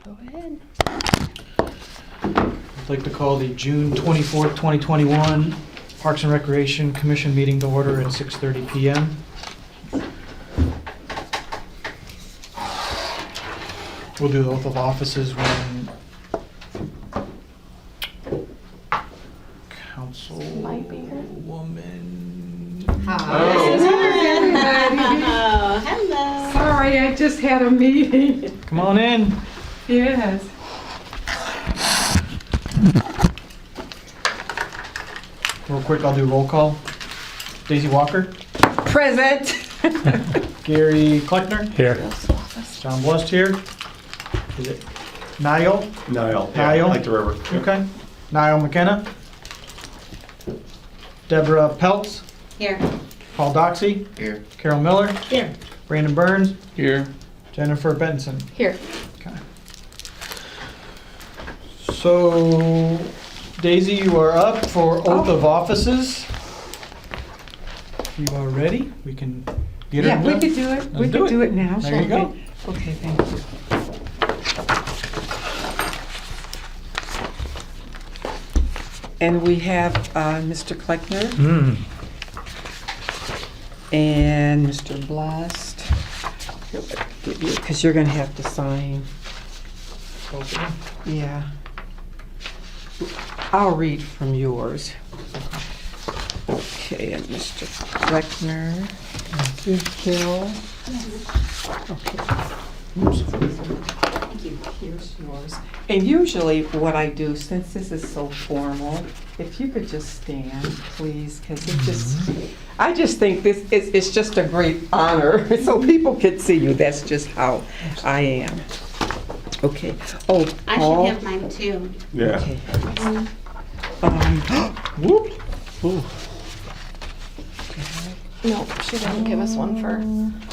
Go ahead. I'd like to call the June 24th, 2021 Parks and Recreation Commission meeting to order at 6:30 PM. We'll do the oath of offices when Might be her. Councilwoman. Oh, hello. Sorry, I just had a meeting. Come on in. Yes. Real quick, I'll do roll call. Daisy Walker. Present. Gary Kleckner. Here. John Blust here. Is it Niall? Niall. Niall? Like the river. Okay. Diane Mckenna. Deborah Peltz. Here. Paul Doxie. Here. Carol Miller. Here. Brandon Burns. Here. Jennifer Benson. Here. Okay. So, Daisy, you are up for oath of offices. If you are ready, we can get her Yeah, we done. could do it. We Let's do could it. do it now. There you go. Okay, thank you. And we have Mr. Kleckner and Mr. Blust. Because you're going to have to sign. Yeah. I'll read from yours. Okay, and Mr. Kleckner. Carol. Okay. Thank you. Here's yours. And usually what I do, since this is so formal, if you could just stand, please, because it just, I just think this is, it's just a great honor, so people can see you. That's just how I am. Okay. Oh, I Paul. should have mine too. Yeah. Okay. Whoop. Ooh. No, she didn't give us one for.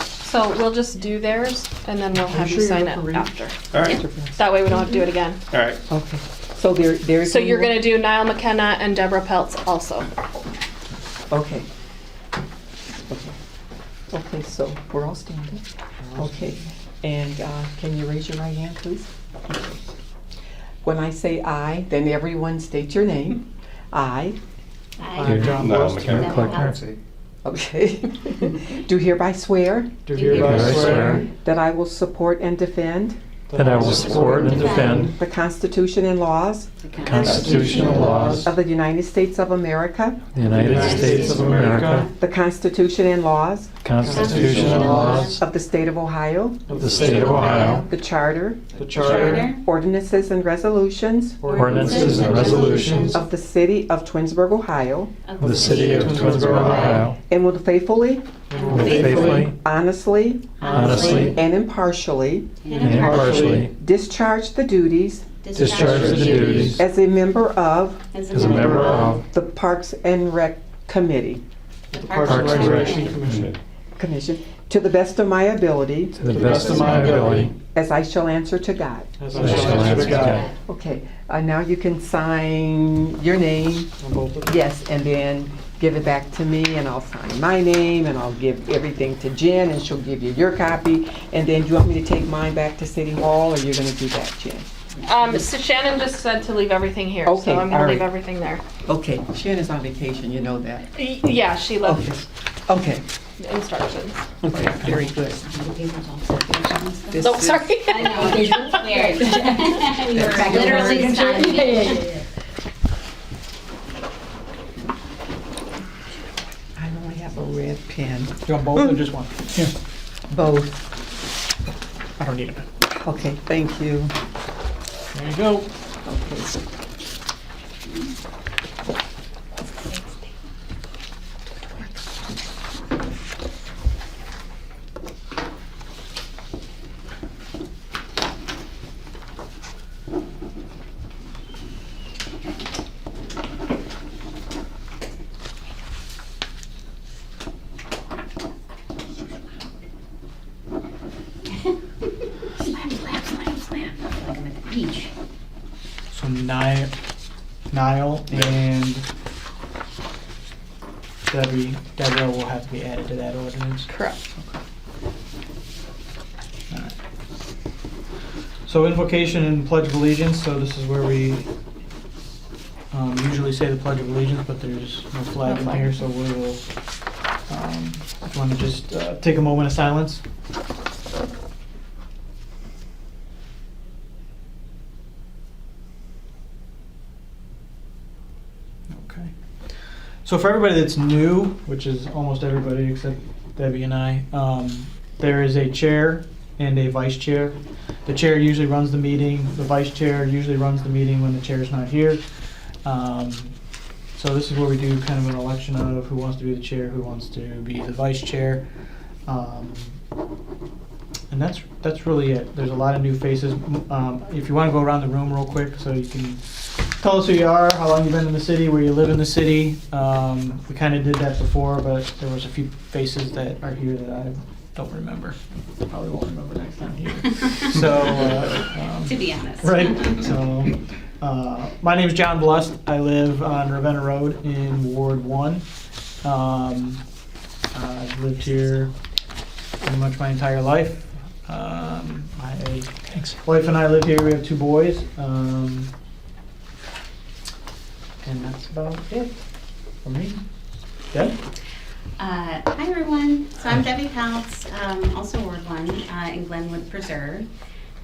So we'll just do theirs and then we'll have you sure sign you're it up for reading? after. All right. That way we don't have to do it again. All right. Okay. So there's. So you're gonna do Niall McKenna and Deborah Peltz also. Okay. Okay. Okay, so we're all standing. Okay. And can you raise your right hand, please? Okay. When I say I, then everyone state your name. I. I, John No, Blust. McKenna. Kleckner. Okay. Do hereby swear Do hereby hereby swear swear that I will support and defend that I will support and defend the Constitution and laws the constitutional laws of the United States of America, the United States of America, the Constitution and laws constitutional laws of the State of Ohio, of the State of Ohio, the Charter, the Charter, ordinances and resolutions ordinances and resolutions of the City of Twinsburg, Ohio, of the City of Twinsburg, Ohio, and will faithfully, will faithfully, honestly, honestly, and impartially and impartially discharge the duties discharge the duties as a member of as as a member of the Parks and Rec Committee, the Parks and Parks and Recreation Recreation Commission, to the best of my ability, to the best of my ability, as I shall answer to God. as as I shall answer to God. Okay, now you can sign your name, On both of them. yes, and then give it back to me, and I'll sign my name, and I'll give everything to Jen, and she'll give you your copy. And then, do you want me to take mine back to City Hall, or you're gonna do that, Jen? So Shannon just said to leave everything here, Okay, so I'm gonna all leave right. everything there. Okay, Shannon's on vacation, you know that. Yeah, she left Okay, instructions. okay, very good. This Oh, is- sorry. I know, it's weird. You're literally signing. I only have a red pen. Do you want both or just one? Here. Both. I don't need a pen. Okay, thank you. There you go. Okay. Like I'm at the beach. So Niall and Deborah will have to be added to that ordinance. Correct. So invocation and pledge of allegiance, so this is where we usually say the pledge of allegiance, but there's no flag in here, so we will, if you want to just take a moment of silence. Okay. So for everybody that's new, which is almost everybody except Debbie and I, there is a chair and a vice chair. The chair usually runs the meeting. The vice chair usually runs the meeting when the chair is not here. So this is where we do kind of an election of who wants to be the chair, who wants to be the vice chair. And that's really it. There's a lot of new faces. If you want to go around the room real quick so you can tell us who you are, how long you've been in the city, where you live in the city. We kind of did that before, but there was a few faces that are here that I don't remember. Probably won't remember next time here. So, To be honest. right. So, my name is John Blust. I live on Ravenna Road in Ward 1. I've lived here pretty much my entire life. My wife and I live here. We have 2 boys. And that's about it for me. Deb? Hi, everyone. So I'm Debbie Peltz, also Ward 1 in Glenwood Preserve.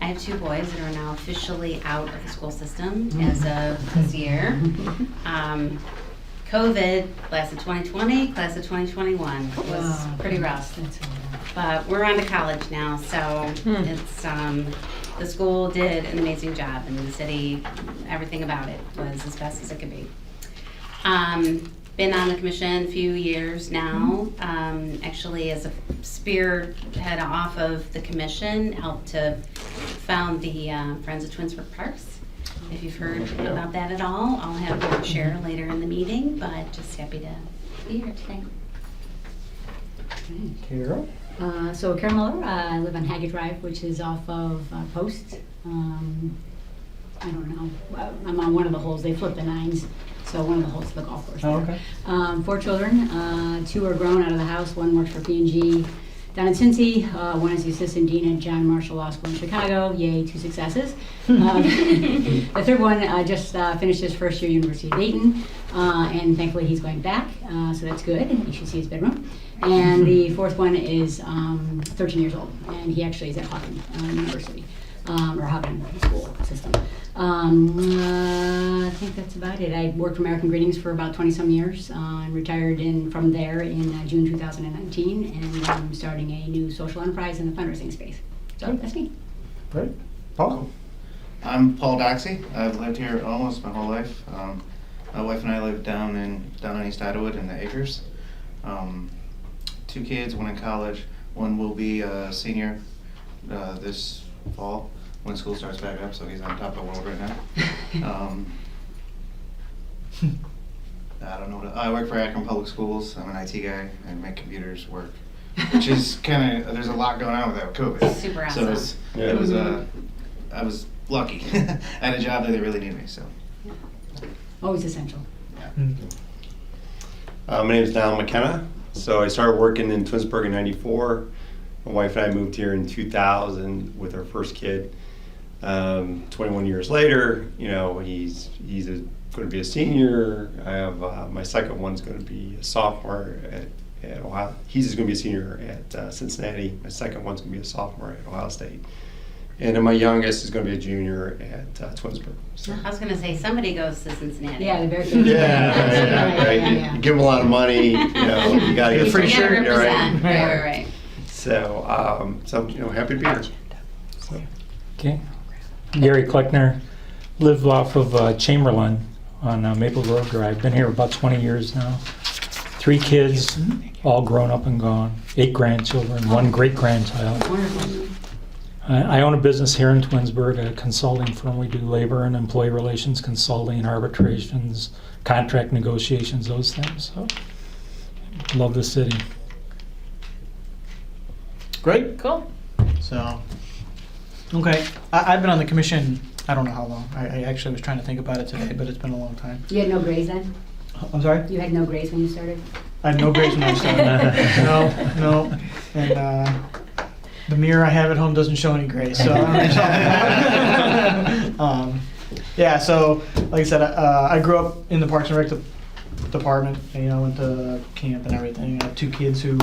I have 2 boys that are now officially out of the school system as of this year. COVID, class of 2020, class of 2021 was pretty rough. But we're on to college now, so it's the school did an amazing job, and the city, everything about it was as best as it could be. Been on the commission a few years now. Actually, as a spearhead off of the commission, helped to found the Friends of Twinsburg Parks. If you've heard about that at all, I'll have more to share later in the meeting, but just happy to be here today. Carol? So Carol Miller, I live on Haggett Drive, which is off of Post. I don't know, I'm on one of the holes, they flip the 9s, so one of the holes is the golf course there. Oh, okay. 4 children, 2 are grown out of the house, 1 works for P&G down in Cincy, 1 is the assistant dean at John Marshall Law School in Chicago, yay, 2 successes. The 3rd one just finished his first year University of Dayton, and thankfully he's going back, so that's good, you should see his bedroom. And the 4th one is 13 years old, and he actually is at Hawken University, or Hawken School System. I think that's about it. I worked for American Greetings for about 20-some years, and retired from there in June 2019, and I'm starting a new social enterprise in the fundraising space. So that's me. Great. Paul? I'm Paul Doxie. I've lived here almost my whole life. My wife and I live down on East Idawood in the Acres. 2 kids, 1 in college. 1 will be a senior this fall when school starts back up, so he's on top of the world right now. I don't know. I work for Akron Public Schools. I'm an IT guy. I make computers work, which is kind of, there's a lot going on with that with COVID. Super awesome. So I was lucky. I had a job that they really needed me, so. Always essential. My name is Diane Mckenna. So I started working in Twinsburg in '94. My wife and I moved here in 2000 with our first kid. 21 years later, you know, he's going to be a senior. I have my second one's going to be a sophomore at Ohio. He's going to be a senior at Cincinnati. My second one's going to be a sophomore at Ohio State. And then my youngest is going to be a junior at Twinsburg. So. I was going to say, somebody goes to Cincinnati. Yeah, the very good. Yeah, right. You give them a lot of money, you know, you got to get free You gotta shirt, represent. right? Right. So, you know, happy to be here. So. Okay. Gary Kleckner, live off of Chamberlain on Maple Grove Drive. Been here about 20 years now. 3 kids, all grown up and gone. 8 grandchildren, 1 great-grandchild. Wonderful. I own a business here in Twinsburg, a consulting firm. We do labor and employee relations consulting, arbitrations, contract negotiations, those things. So, love the city. Great. Cool. So, okay. I've been on the commission, I don't know how long. I actually was trying to think about it today, but it's been a long time. You had no grades then? I'm sorry? You had no grades when you started? I had no grades when I started. No. And the mirror I have at home doesn't show any grays, so I don't know. Yeah, so like I said, I grew up in the Parks and Rec department. And, went to camp and everything. I have 2 kids who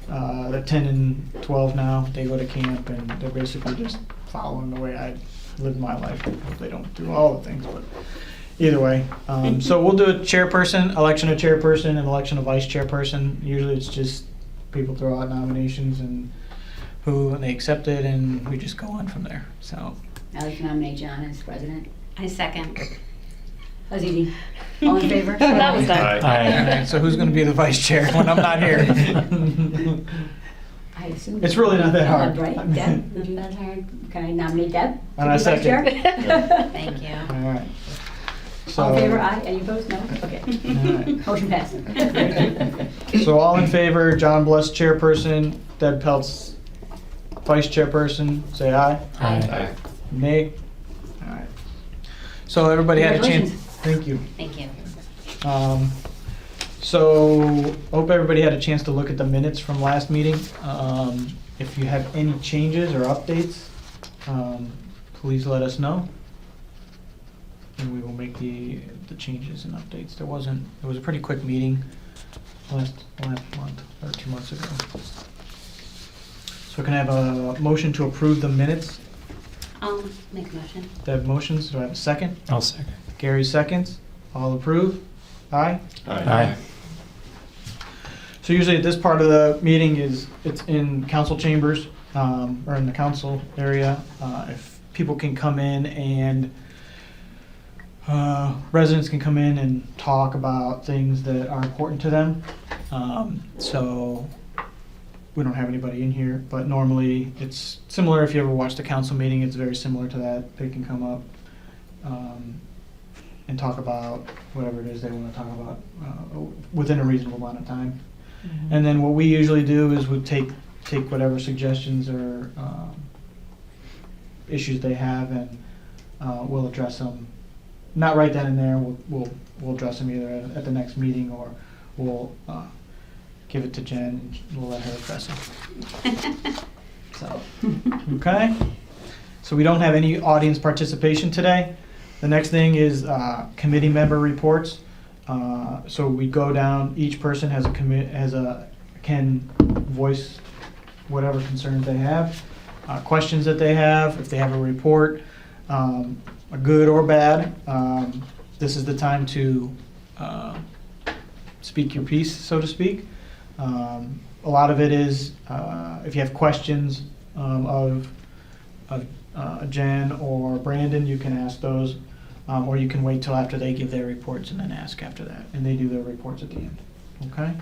they're 10 and 12 now. They go to camp and they're basically just following the way I live my life. They don't do all the things, but either way. So we'll do a chairperson, election of chairperson, and election of vice chairperson. Usually it's just people throw out nominations and they accept it, and we just go on from there. So I'd like to nominate John as president. I second. That was easy. All in favor? That was done. all right, so who's going to be the vice chair when I'm not here? I assume. It's really not that hard. Right, Deb? Isn't that hard? Can I nominate Deb? And I to be vice second. chair? Thank you. All right. So, All in favor, aye. Any opposed? No? Okay. all right. Motion passes. So all in favor, John Blust chairperson, Deb Peltz vice chairperson, say aye. Aye. Nay? All right. So everybody had a chance. Congratulations. Thank you. Thank you. So hope everybody had a chance to look at the minutes from last meeting. If you have any changes or updates, please let us know. And we will make the changes and updates. It was a pretty quick meeting last month or 2 months ago. So can I have a motion to approve the minutes? I'll make a motion. Deb motions, do I have a second? I'll second. Gary seconds. All approve? Aye? Aye. So usually at this part of the meeting it's in council chambers, or in the council area. If people can come in and residents can come in and talk about things that are important to them. So we don't have anybody in here, but normally it's similar. If you ever watched a council meeting, it's very similar to that. They can come up and talk about whatever it is they want to talk about within a reasonable amount of time. Mm-hmm. And then what we usually do is we take whatever suggestions or issues they have, and we'll address them. Not right then and there. We'll address them either at the next meeting, or we'll give it to Jen and we'll let her address them. So, okay. So we don't have any audience participation today. The next thing is committee member reports. So we go down. Each person can voice whatever concerns they have, questions that they have. If they have a report, a good or bad, this is the time to speak your piece, so to speak. A lot of it is if you have questions of Jen or Brandon, you can ask those, or you can wait till after they give their reports and then ask after that, and they do their reports at the end. Okay?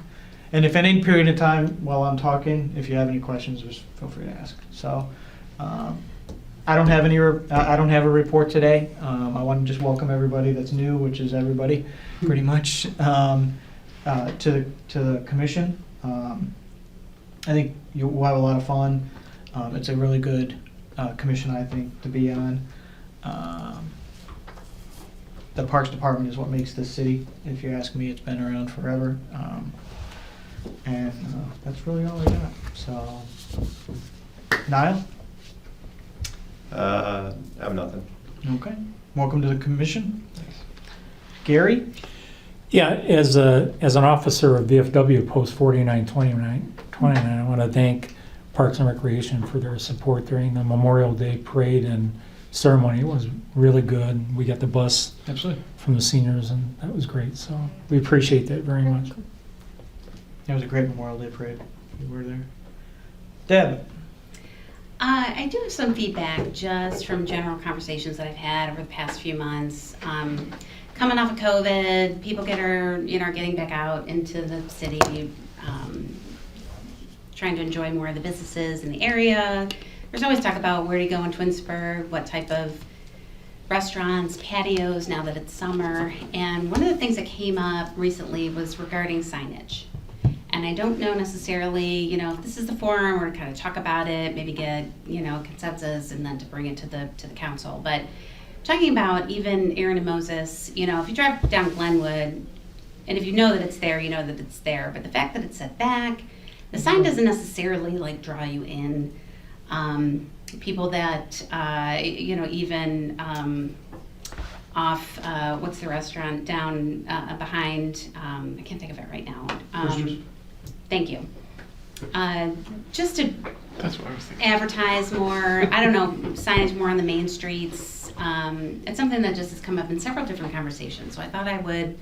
And if at any period of time while I'm talking, if you have any questions, just feel free to ask. So I don't have I don't have a report today. I want to just welcome everybody that's new, which is everybody, pretty much, to the commission. I think we'll have a lot of fun. It's a really good commission, I think, to be on. The Parks Department is what makes this city. If you ask me, it's been around forever. And that's really all I got. So, Niall? I have nothing. Okay. Welcome to the commission. Gary? Yeah, as an officer of VFW Post 4929, I want to thank Parks and Recreation for their support during the Memorial Day parade and ceremony. It was really good. We got the bus Absolutely. from the seniors, and that was great. So we appreciate that very much. It was a great Memorial Day parade. You were there. Deb? I do have some feedback just from general conversations that I've had over the past few months. Coming off of COVID, people getting back out into the city, trying to enjoy more of the businesses in the area. There's always talk about where to go in Twinsburg, what type of restaurants, patios, now that it's summer. And one of the things that came up recently was regarding signage. And I don't know necessarily, if this is the forum where to kind of talk about it, maybe get, consensus and then to bring it to the council. But talking about even Aaron and Moses, if you drive down Glenwood, and if you know that it's there, you know that it's there. But the fact that it's set back, the sign doesn't necessarily draw you in. people that, even off, what's the restaurant down behind, I can't think of it right now. Roosters? Thank you. Just to That's what I was thinking. advertise more, I don't know, signage more on the main streets. It's something that just has come up in several different conversations, so I thought I would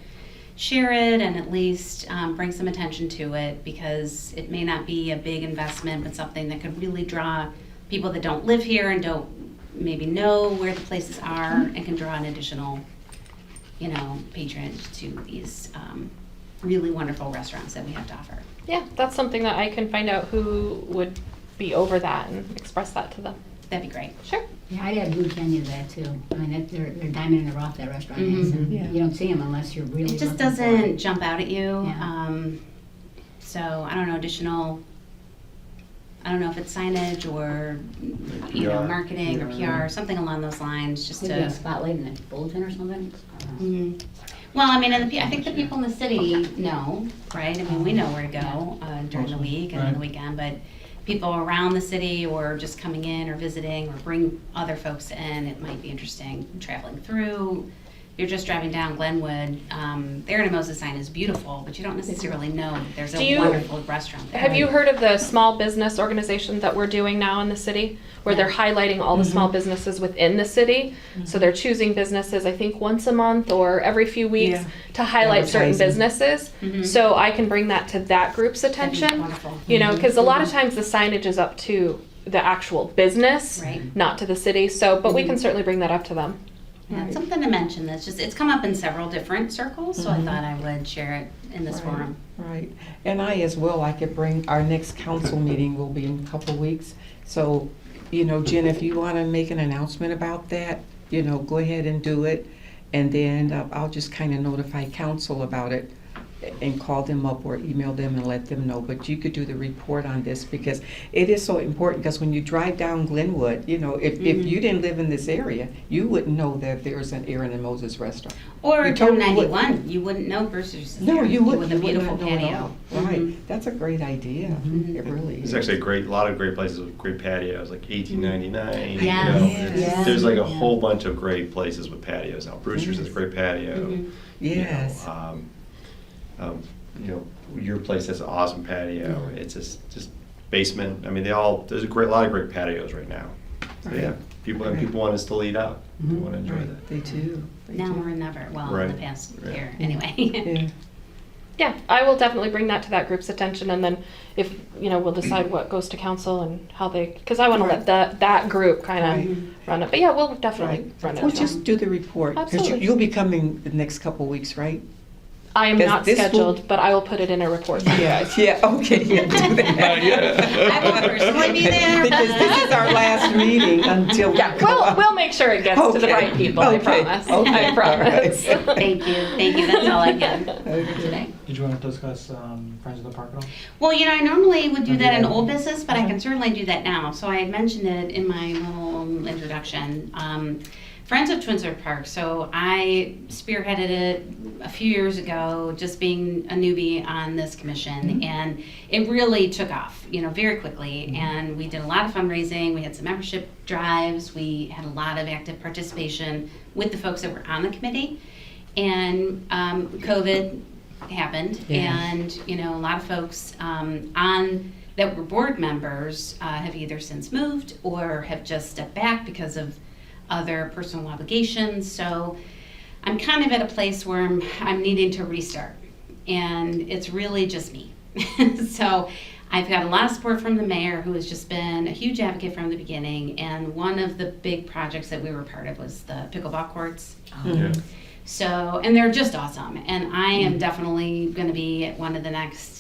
share it and at least bring some attention to it, because it may not be a big investment, but something that could really draw people that don't live here and don't maybe know where the places are, and can draw an additional, patronage to these really wonderful restaurants that we have to offer. Yeah, that's something that I can find out who would be over that and express that to them. That'd be great. Sure. Yeah, I'd add Blue Kenya to that too. I mean, they're diamond in the rough, that restaurant is, and Yeah. you don't see them unless you're really It just looking for doesn't it. jump out at you. Yeah. So I don't know, additional, I don't know if it's signage or, PR. marketing or PR, something along those lines, just Maybe to. a spotlight in the bulletin or something. I don't know. Mhm. Well, I mean, and I think the people in the city know, right? I mean, we know where to go during the week and on the weekend, but people around the city or just coming in or visiting or bring other folks in, it might be interesting traveling through. You're just driving down Glenwood, the Aaron and Moses sign is beautiful, but you don't necessarily know that there's Do a you- wonderful restaurant there. Have you heard of the small business organization that we're doing now in the city? Where they're highlighting all the small businesses within the city. So they're choosing businesses, I think, once a month or every few weeks Yeah. to highlight certain Advertising. businesses. Mhm. So I can bring that to that group's That'd be attention. wonderful. Because a lot of times the signage is up to the actual business, Right. not to the city. So, but we can certainly bring that up to them. Yeah, it's something to mention that's just, it's come up in several different circles, so I thought I would share it in this Right. forum. Right, and I as well, I could bring, our next council meeting will be in a couple weeks. So, Jen, if you want to make an announcement about that, go ahead and do it. And then I'll just kind of notify council about it and call them up or email them and let them know. But you could do the report on this, because it is so important, because when you drive down Glenwood, if you didn't live in this area, you wouldn't know that there's an Aaron and Moses restaurant. Or You down totally would- 91, you wouldn't know Brewster's is No, there, you wouldn't. with a You would beautiful not know at patio. all. Mhm. Right, that's a great idea. It really is. There's actually a lot of great places with great patios, like 1899. Yes. Yes. There's like a Yeah. whole bunch of great places with patios now. Brewster's has a great patio. Mhm. Yes. Your place has an awesome patio. It's just basement. I mean, there's a lot of great patios right now. So, yeah, people want to still eat out. They want to enjoy that. Right, they do. They Now do. or never, well, in Right. the past Right. year, anyway. Yeah. Yeah, I will definitely bring that to that group's attention, and then if, we'll decide what goes to council and how they, because I want to let that group kind Right. of run it. But yeah, we'll definitely Right. run it. Well, to just them. do the report, because Absolutely. you'll be coming the next couple weeks, right? I am Does not this scheduled, will- but I will put it in a report for you guys. Yeah, okay, yeah, do that. I will personally be there. Because this is our last meeting until we Yeah, go. we'll make sure it gets to the Okay. right people, I Okay. promise. Okay. I promise. Thank you, that's all I can Okay. today. Did you want to discuss Friends of the Park at all? Well, I normally would do Okay. that in old business, but I can certainly do that now. So I had mentioned it in my little introduction. Friends of Twinsburg Park. So I spearheaded it a few years ago, just being a newbie on this commission, and it really took off, very quickly. And we did a lot of fundraising. We had some membership drives. We had a lot of active participation with the folks that were on the committee. And COVID happened, Yeah. and a lot of folks that were board members have either since moved or have just stepped back because of other personal obligations. So I'm kind of at a place where I'm needing to restart, and it's really just me. So I've got a lot of support from the mayor, who has just been a huge advocate from the beginning, and one of the big projects that we were part of was the pickleball courts. Yeah. So, and they're just awesome, and I am definitely going to be at one of the next,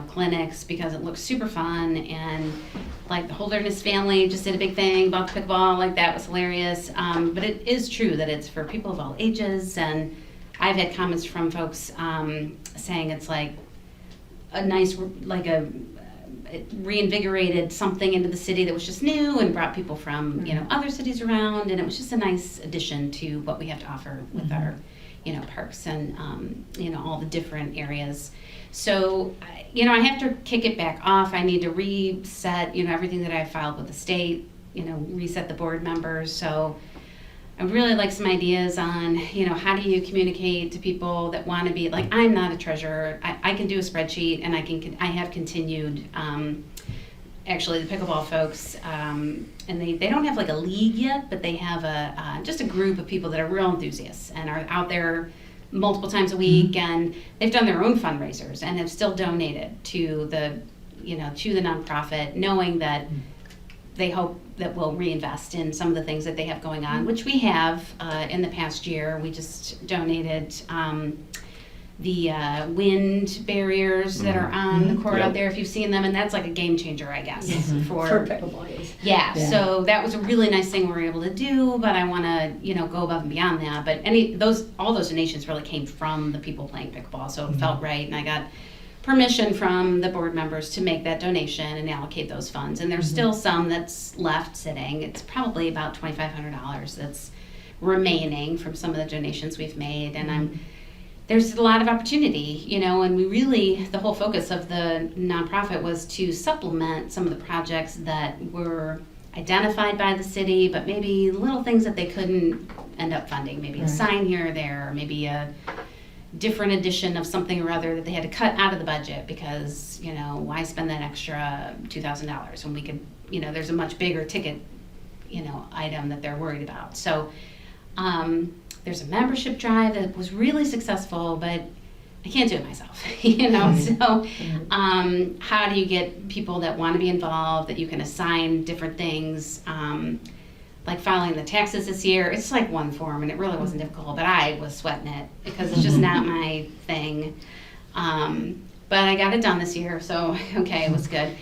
clinics, because it looks super fun, and like the Holderness family just did a big thing about pickleball, like that was hilarious. But it is true that it's for people of all ages, and I've had comments from folks saying it's like a nice, it reinvigorated something into the city that was just new and brought people from other cities around, and it was just a nice addition to what we have to offer with our parks and all the different areas. So I have to kick it back off. I need to reset everything that I filed with the state reset the board members. So I would really like some ideas on, how do you communicate to people that want to be, like, I'm not a treasurer. I can do a spreadsheet, and I have continued, actually, the pickleball folks, and they don't have like a league yet, but they have just a group of people that are real enthusiasts and are out there multiple times a week, and they've done their own fundraisers and have still donated to the nonprofit, knowing that they hope that we'll reinvest in some of the things that they have going on, which we have in the past year. We just donated the wind barriers that are on the court out there, if you've seen them, and that's like a game changer, I guess, for pickleball, yes. Yeah, so that was a really nice thing we were able to do, but I want to, go above and beyond that. But all those donations really came from the people playing pickleball, so it felt right, and I got permission from the board members to make that donation and allocate those funds. And there's still some that's left sitting. It's probably about $2,500 that's remaining from some of the donations we've made, and there's a lot of opportunity, and the whole focus of the nonprofit was to supplement some of the projects that were identified by the city, but maybe little things that they couldn't end up funding, maybe a sign here or there, or maybe a different edition of something or other that they had to cut out of the budget because, why spend that extra $2,000 when we could, there's a much bigger ticket, item that they're worried about. So, there's a membership drive that was really successful, but I can't do it myself, So, how do you get people that want to be involved, that you can assign different things, like filing the taxes this year? It's like one form, and it really wasn't difficult, but I was sweating it because it's just not my thing. But I got it done this year, so okay, it was good.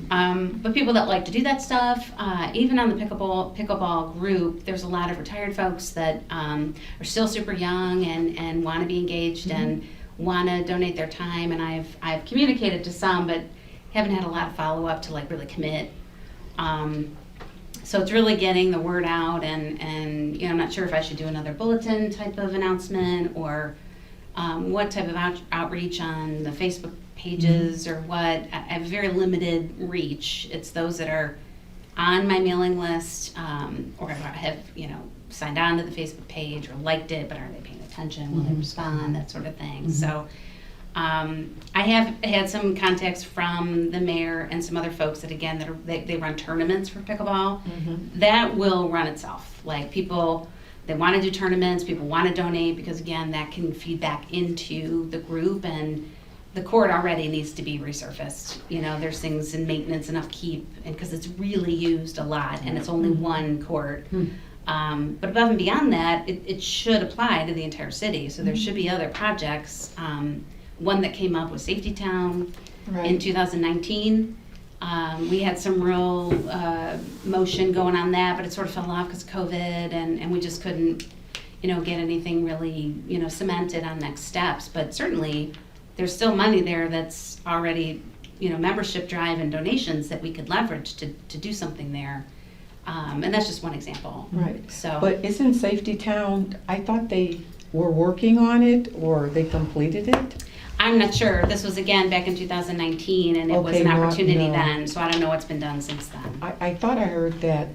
But people that like to do that stuff, even on the pickleball group, there's a lot of retired folks that are still super young and want to be engaged and want to donate their time. And I've communicated to some, but haven't had a lot of follow up to like really commit. So it's really getting the word out, and I'm not sure if I should do another bulletin type of announcement or what type of outreach on the Facebook pages or what. I have very limited reach. It's those that are on my mailing list or have signed on to the Facebook page or liked it, but are they paying attention? Will they respond? That sort of thing. So I have had some contacts from the mayor and some other folks that, again, they run tournaments for pickleball. That will run itself. Like people, they want to do tournaments, people want to donate because, again, that can feed back into the group, and the court already needs to be resurfaced. There's things in maintenance and upkeep, and because it's really used a lot, and it's only one court. But above and beyond that, it should apply to the entire city. So there should be other projects. One that came up was Safety Town in 2019. We had some real motion going on that, but it sort of fell off because of COVID, and we just couldn't, get anything really, cemented on next steps. But certainly, there's still money there that's already, membership drive and donations that we could leverage to do something there. And that's just one example. Right. So, but isn't Safety Town, I thought they were working on it or they completed it? I'm not sure. This was again back in 2019, and it was an opportunity then, so I don't know what's been done since then. I thought I heard that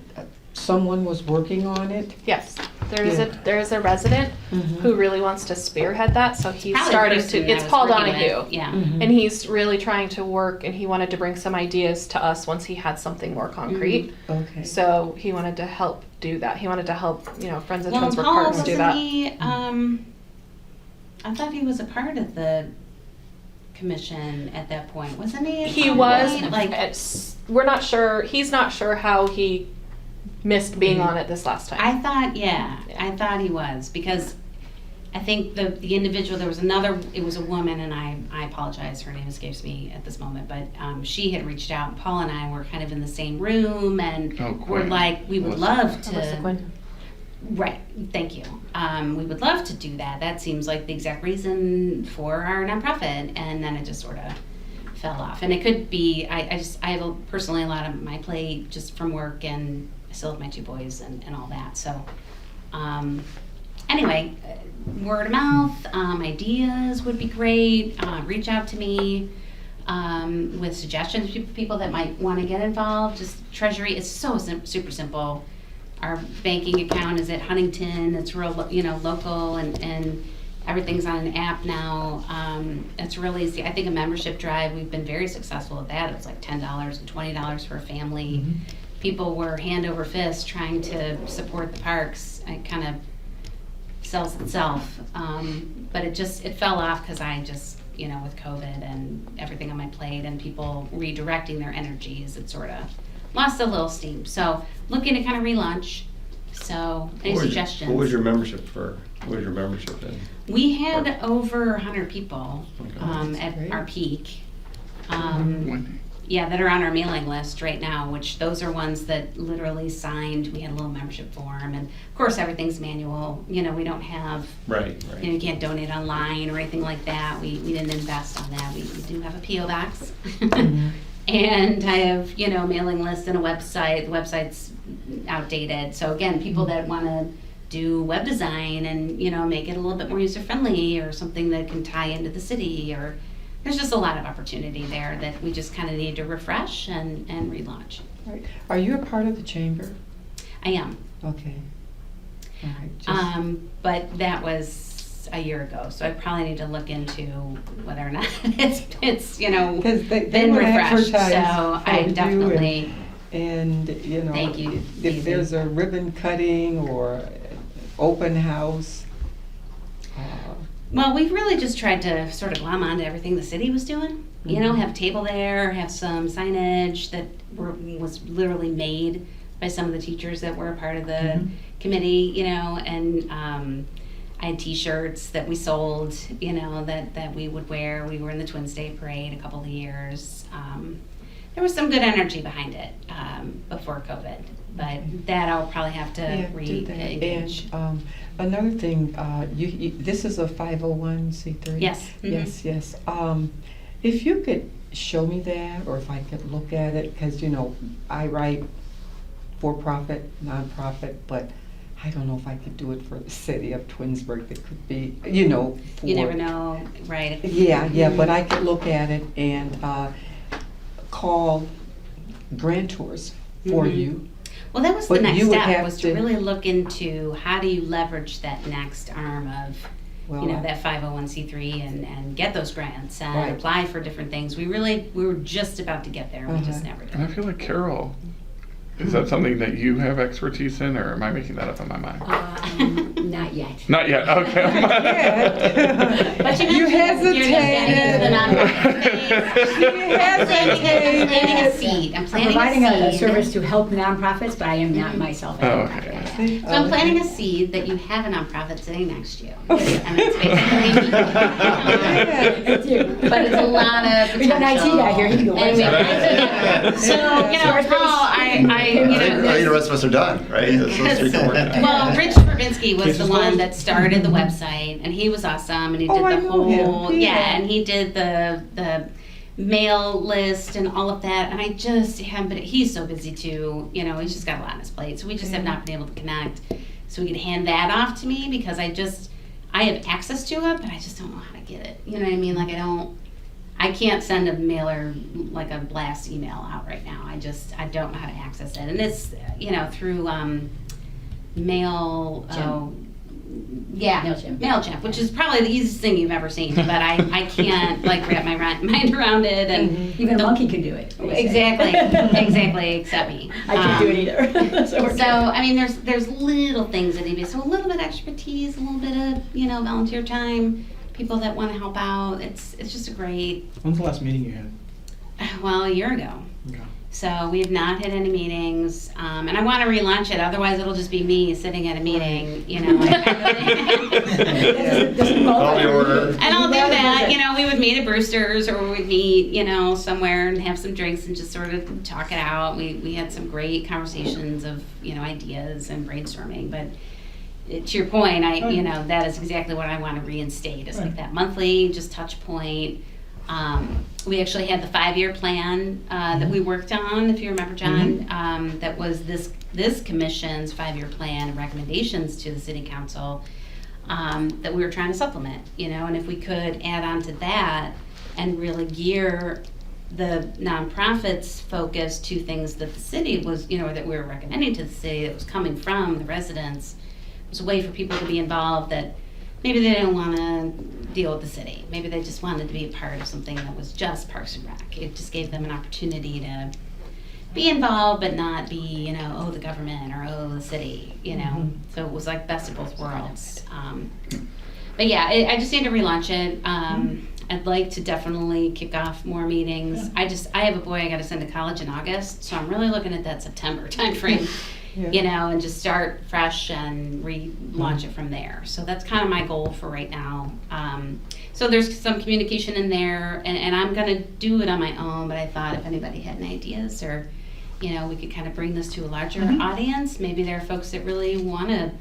someone was working on it. Yes, there is a resident who really wants to spearhead that, so he's Probably starting person to. that It's was Paul working Donahue, with. Yeah. and he's really trying to work, and he wanted to bring some ideas to us once he had something more concrete. Okay. So he wanted to help do that. He wanted to help, Friends of Well, Twinsburg Paul, Parks do wasn't that. he? I thought he was a part of the commission at that point, wasn't he? at He some was. point? Like, We're not sure. He's not sure how he missed being on it this last time. I thought, I thought he was, because I think the individual, there was another, it was a woman, and I apologize, her name escapes me at this moment, but she had reached out, and Paul and I were kind of in the same room, and we're like, we would love Alyssa to. Quinn. Right, thank you. We would love to do that. That seems like the exact reason for our nonprofit, and then it just sort of fell off. And it could be, I have personally a lot of my plate just from work, and I still have my 2 boys and all that. So anyway, word of mouth, ideas would be great. Reach out to me. with suggestions, people that might want to get involved. Just treasury is so super simple. Our banking account is at Huntington. It's real, local, and everything's on an app now. It's really easy. I think a membership drive, we've been very successful at that. It was like $10 and $20 for a family. Mm-hmm. People were hand over fist trying to support the parks. It kind of sells itself. But it fell off because I just, with COVID and everything on my plate and people redirecting their energies, it sort of lost a little steam. So looking to kind of relaunch. So any suggestions? What was your membership for? What was your membership in? We had over 100 people at great. our peak. That are on our mailing list right now, which those are ones that literally signed. We had a little membership form, and of course everything's manual. We don't have, Right. you can't donate online or anything like that. We didn't invest on that. We do have a P.O. box. And I have, mailing lists and a website. The website's outdated. So again, people that want to do web design and, make it a little bit more user-friendly or something that can tie into the city, or there's just a lot of opportunity there that we just kind of need to refresh and relaunch. Right. Are you a part of the chamber? I am. Okay. All right. But that was a year ago, so I probably need to look into whether or not it's Because they been would refreshed. advertise So I for you definitely and thank you. if there's a ribbon cutting or open house. Well, we really just tried to sort of glom onto everything the city was doing. Have a table there, have some signage that was literally made by some of the teachers that were a part of the committee, and I had T-shirts that we sold, that we would wear. We were in the Twin State Parade a couple of years. There was some good energy behind it before COVID, but that I'll probably have to re-engage. And another thing, this is a 501c3? Yes. Mhm. Yes. If you could show me that, or if I could look at it, because, I write for-profit, nonprofit, but I don't know if I could do it for the city of Twinsburg. It could be, for... You never know, right? Yeah, but I could look at it and call grantors for you. Well, that was the But next you would step, have was to to- really look into how do you leverage that next arm of, Well, that 501c3 and get those grants and Right. apply for different things. We were just about to get there. We just never And I did. feel like Carol, is that something that you have expertise in, or am I making that up in my mind? Not yet. Not yet. Okay. But You mentioned you're just getting into the nonprofit space. hesitated. Planting a seed. I'm I'm planting providing a a seed. service to help nonprofits, but I am not myself a Oh, nonprofit. okay. So I'm planting a seed that you have a nonprofit sitting next to you. And it's basically It's you. but it's a lot of potential. We got an IT guy here, he can go And we have right an IT guy. So, Paul, I think the rest of us are done, right? So we can work it out. well, Rich Verbinski was Case the is one closed. that started the website, and he was awesome, and he did Oh, I the know him. whole, Yeah. and he did the mail list and all of that, and I just haven't been, he's so busy too, he's just got a lot on his plate, so we just have not been able to connect, so he could hand that off to me, because I have access to it, but I just don't know how to get it, you know what I mean, like I can't send a mailer, like a blast email out right now. I don't know how to access it. And it's, through MailChimp, which is probably the easiest thing you've ever seen. But I can't wrap my mind around it. And Even a monkey can do it. they say. Exactly, except me. I can't do it either. So we're good. There's little things that need to be, so a little bit of expertise, a little bit of, volunteer time, people that want to help out. It's just a great, When's the last meeting you had? well, a year ago. Okay. So we have not had any meetings, and I want to relaunch it. Otherwise, it'll just be me sitting at a meeting, Call the order. And I'll do that. We would meet at Brewster's, or we'd meet, somewhere and have some drinks and just sort of talk it out. We had some great conversations of, ideas and brainstorming. But to your point, that is exactly what I want to reinstate. It's like that monthly, just touch point. We actually had the 5-year plan that we worked on, if you remember, John. That was this commission's 5-year plan and recommendations to the city council that we were trying to supplement, and if we could add on to that and really gear the nonprofits focus to things that the city was, you know, that we were recommending to the city that was coming from the residents. It was a way for people to be involved that maybe they didn't want to deal with the city. Maybe they just wanted to be a part of something that was just Parks and Rec. It just gave them an opportunity to be involved, but not be, you know, oh, the government or oh, the city, you know. So it was like best of both worlds. But yeah, I just need to relaunch it. I'd like to definitely kick off more meetings. I have a boy I got to send to college in August, so I'm really looking at that September timeframe, you know, and just start fresh and relaunch it from there. So that's kind of my goal for right now. So there's some communication in there, and I'm gonna do it on my own, but I thought if anybody had any ideas or, you know, we could kind of bring this to a larger audience. Maybe there are folks that really want to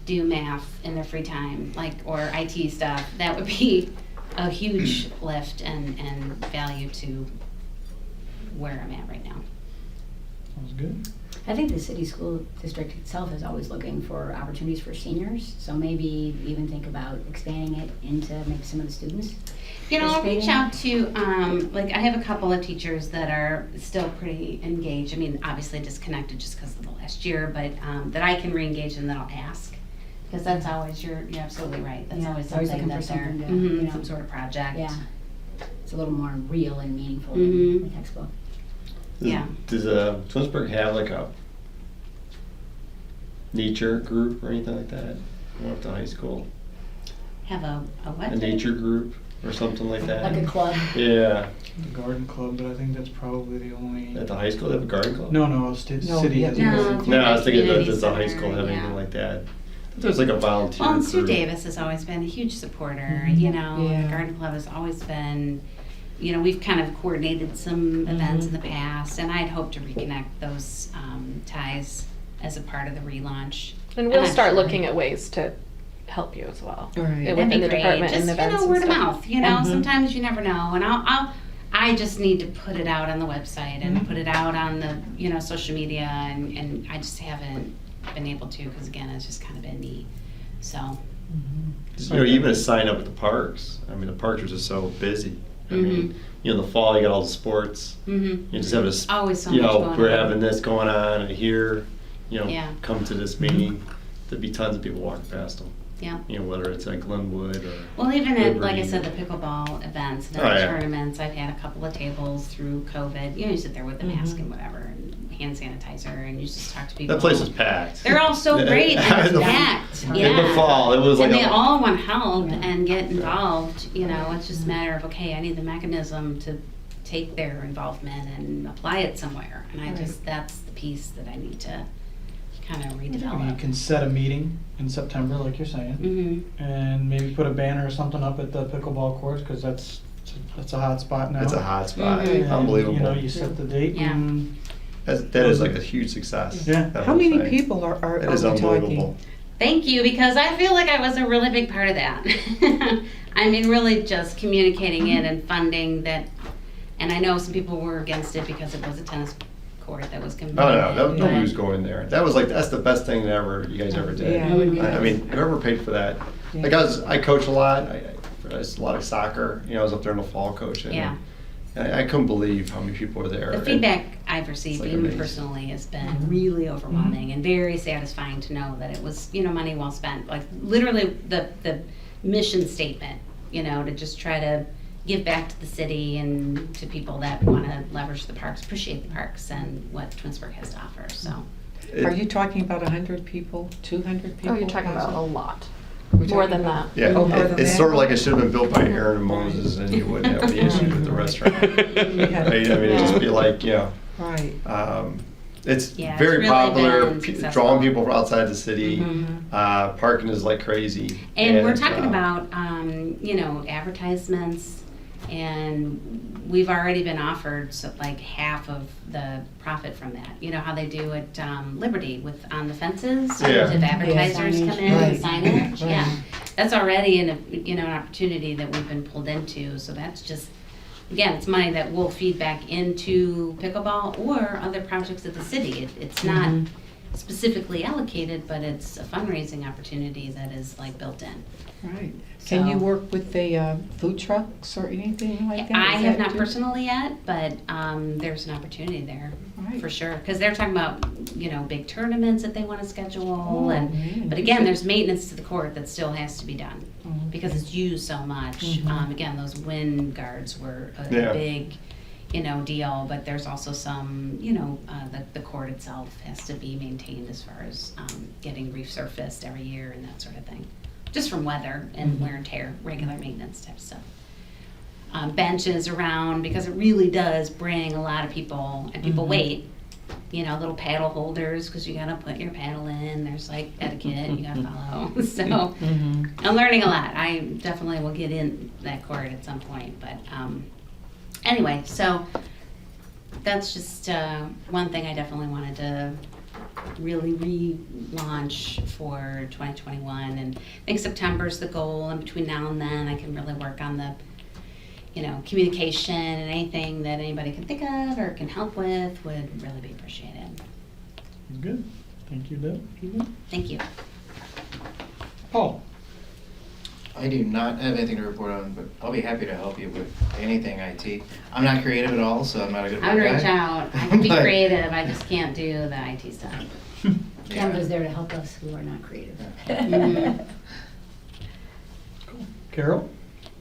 do math in their free time, like, or IT stuff. That would be a huge lift and value to where I'm at right now. Sounds good. I think the city school district itself is always looking for opportunities for seniors, so maybe even think about expanding it into maybe some of the students. You know, I'll reach participating. out to, like, I have a couple of teachers that are still pretty engaged. I mean, obviously disconnected just because of the last year, but that I can re-engage and that I'll ask. Because that's always, you're absolutely right. That's Yeah, always always something looking that for they're, something to, you know. some sort of project. Yeah, it's a little more real and meaningful Mhm. than the textbook. Yeah. Does Twinsburg have like a nature group or anything like that? Going up to high school, Have a what? a nature group or something like that. Like a club. Yeah, The garden club, but I think that's probably the only. at the high school they have a garden club. No, No, city yeah. has. No, a garden it's club. No, I was thinking that Community does the high center, school have yeah. anything like that? There's like a volunteer Well, and Sue group. Davis has always been a huge supporter, you know, Yeah. the garden club has always been, you know, we've kind of coordinated some events in the past, and I'd hope to reconnect those ties as a part of the relaunch. And we'll I'm start sure. looking at ways to help you as well. Right. That'd Within be the great. department Just, and events you know, and word of stuff. mouth, you know, sometimes you never know, and I just need to put it out on the website and put it out on the, you know, social media, and I just haven't been able to, because again, it's just kind of been me, so. You know, even a sign up at the parks. I mean, the parks are just so busy. I mean, you know, in the fall you got all the sports. Mhm. You just have this. Always so you much know, going we're on. having this going on and here. You know, Yeah. come to this meeting. There'd be tons of people walking past them. Yeah. You know, whether it's at Glenwood or. Well, even at, like I Liberty. said, the pickleball events and Oh, yeah. tournaments, I've had a couple of tables through COVID. You know, you sit there with the mask and whatever, and hand sanitizer, and you just talk to people. That place is packed. They're all so great and In the- packed. In Yeah. the fall, it was like. And they a- all want help and get involved. You know, it's just a matter of, okay, I need the mechanism to take their involvement and apply it somewhere. And I just, that's the piece that I need to kind of You redevelop. can set a meeting in September, like you're saying, Mm-hmm. and maybe put a banner or something up at the pickleball courts, because that's a hot spot now. It's a hot spot. Mhm. And, Unbelievable. You know, you set the date. Yeah. And That is like a huge success. Yeah. that How whole many thing. people are That is we unbelievable. talking? Thank you, because I feel like I was a really big part of that. I mean, really just communicating it and funding that, and I know some people were against it because it was a tennis court that was convenient. Oh, no, nobody but- was going there. That was like, that's the best thing that ever, you guys ever did. Yeah, it would be I mean, whoever paid for that. Like I coach a lot, I a lot of soccer, you know, I was up there in the fall coaching. Yeah. And I couldn't believe how many people were there. The And- feedback I've received, like even amazing. personally, has been really overwhelming and very satisfying to know that it was, you know, money well spent. Like literally the mission statement, you know, to just try to give back to the city and to people that want to leverage the parks, appreciate the parks and what Twinsburg has to offer. So it- Are you talking about 100 people, 200 people? Oh, you're talking about a lot. We're More talking than about- that. Yeah, Oh, more than it's that? sort of like it should have been built by Aaron and Moses, and you wouldn't have any issues with the restaurant. Yeah. Right? I mean, it'd just be like, you know, Right. it's Yeah, it's very really popular, been successful. drawing people from outside the city. Mhm. Parking is like crazy. And we're talking about, you know, advertisements, and we've already been offered like half of the profit from that. You know how they do at Liberty with on the fences, Yeah. if advertisers Yeah, come in and signage. signage. Right. Yeah, that's already an opportunity that we've been pulled into. So that's just, again, it's money that will feed back into pickleball or other projects of the city. It's not, specifically allocated, but it's a fundraising opportunity that is like built in. Right. Can you So- work with the food trucks or anything like that? I Is have that not too- personally yet, but there's an opportunity there Right. for sure. Because they're talking about, big tournaments that they want to schedule. Oh, and man. But again, there's maintenance to the court that still has to be done Oh, because it's used so much. Mhm. Again, those wind guards were a Yeah. big, deal. But there's also some, the court itself has to be maintained as far as getting resurfaced every year and that sort of thing. Just from weather and wear and tear, regular maintenance type stuff. Benches around, because it really does bring a lot of people, and people wait. Little paddle holders, because you gotta put your paddle in, there's like etiquette you gotta follow. So Mhm. I'm learning a lot. I definitely will get in that court at some point, but anyway, so that's just one thing I definitely wanted to really relaunch for 2021. And I think September's the goal, and between now and then I can really work on the communication, and anything that anybody can think of or can help with would really be appreciated. Good. Thank you, Deb. Thank you. Paul? I do not have anything to report on, but I'll be happy to help you with anything IT. I'm not creative at all, so I'm not a good I would guy. reach out. I can be But- creative. I just can't do the IT stuff. Yeah. Canva's there to help us who are not creative. Mhm. Carol?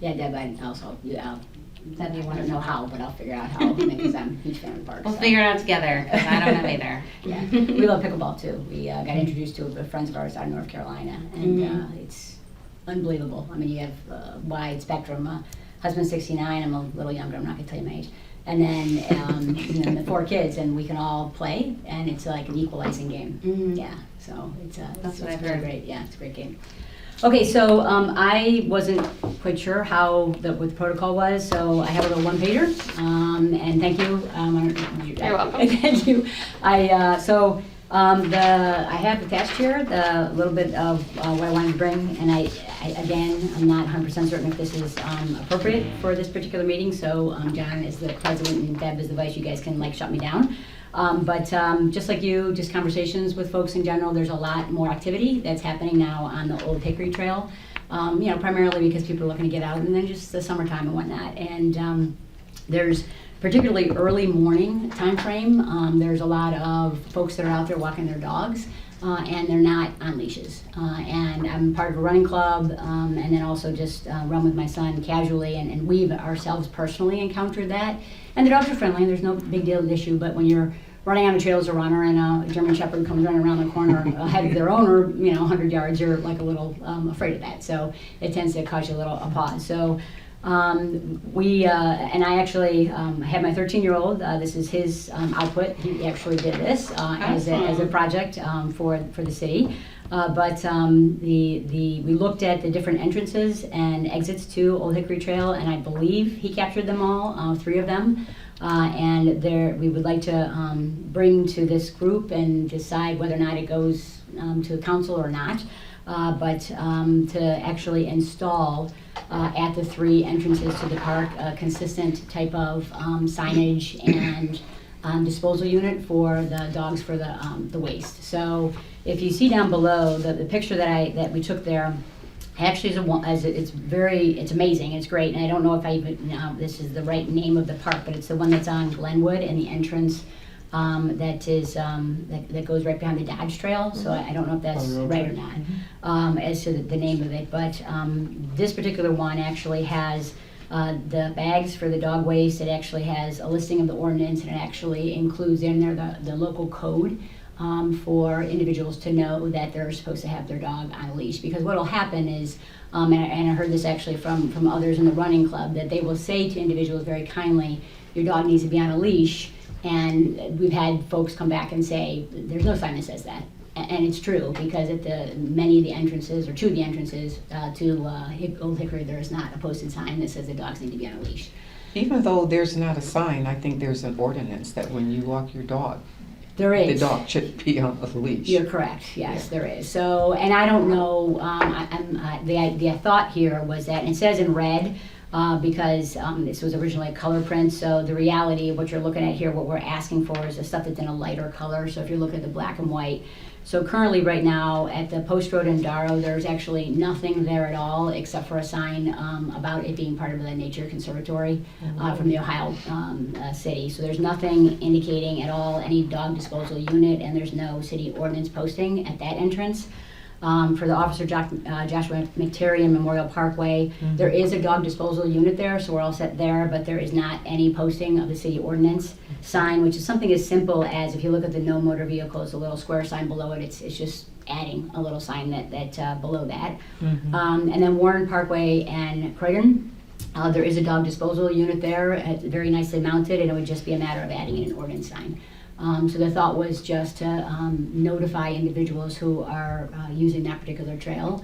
Yeah, Deb, I also, Deb, you want to know how, but I'll figure out how, because I'm a huge fan of the park. We'll so. figure it out together, because I don't know either. Yeah, we love pickleball too. We got introduced to it with friends of ours out of North Carolina, and it's unbelievable. I mean, you have a wide spectrum. Husband's 69, I'm a little younger, I'm not gonna tell you my age. And then the 4 kids, and we can all play, and it's like an equalizing game. Mhm. Yeah, so it's That's what I've really heard. great. Yeah, it's a great game. Okay, so I wasn't quite sure what the protocol was, so I have a little one-pager, and thank you. You're welcome. Thank you. I have attached here the little bit of what I wanted to bring, and I'm not 100% certain if this is appropriate for this particular meeting, so John is the president and Deb is the vice. You guys can shut me down. But just like you, just conversations with folks in general, there's a lot more activity that's happening now on the Old Hickory Trail, primarily because people are looking to get out, and then just the summertime and whatnot. And there's particularly early morning time frame. There's a lot of folks that are out there walking their dogs, and they're not on leashes. And I'm part of a running club, and then also just run with my son casually, and we've ourselves personally encountered that. And the dogs are friendly, and there's no big deal issue, but when you're running on the trail as a runner and a German Shepherd comes running around the corner ahead of their owner, 100 yards, you're like a little afraid of that. So it tends to cause you a little pause. So and I actually had my 13-year-old, this is his output. He actually did this as a project for the city. We looked at the different entrances and exits to Old Hickory Trail, and I believe he captured them all, 3 of them. And we would like to bring to this group and decide whether or not it goes to council or not. To actually install at the 3 entrances to the park a consistent type of signage and disposal unit for the dogs for the waste. So if you see down below the picture that we took there, actually it's amazing, it's great, and I don't know if I even this is the right name of the park, but it's the one that's on Glenwood, and the entrance that goes right behind the Dodge Trail. So I don't know if that's right or not as to the name of it, but this particular one actually has the bags for the dog waste. It actually has a listing of the ordinance, and it actually includes in there the local code for individuals to know that they're supposed to have their dog on a leash. Because what will happen is, and I heard this actually from others in the running club, that they will say to individuals very kindly, your dog needs to be on a leash. And we've had folks come back and say, there's no sign that says that. And it's true, because at many of the entrances, or 2 of the entrances to Old Hickory, there is not a posted sign that says the dogs need to be on a leash. Even though there's not a sign, I think there's an ordinance that when you walk your dog, There is. the dog should be on a leash. You're correct, yes, there is. So, and I don't know, the thought here was that, and it says in red, because this was originally a color print. So the reality of what you're looking at here, what we're asking for is the stuff that's in a lighter color. So if you're looking at the black and white, so currently right now at the Post Road in Darrow, there's actually nothing there at all except for a sign about it being part of the Nature Conservatory from the Ohio city. So there's nothing indicating at all any dog disposal unit, and there's no city ordinance posting at that entrance. For the Officer Joshua McTerry Memorial Parkway, there is a dog disposal unit there, so we're all set there, but there is not any posting of the city ordinance sign, which is something as simple as, if you look at the no motor vehicles, a little square sign below it, it's just adding a little sign that below that. And then Warren Parkway and Croydon, there is a dog disposal unit there. It's very nicely mounted, and it would just be a matter of adding in an ordinance sign. So the thought was just to notify individuals who are using that particular trail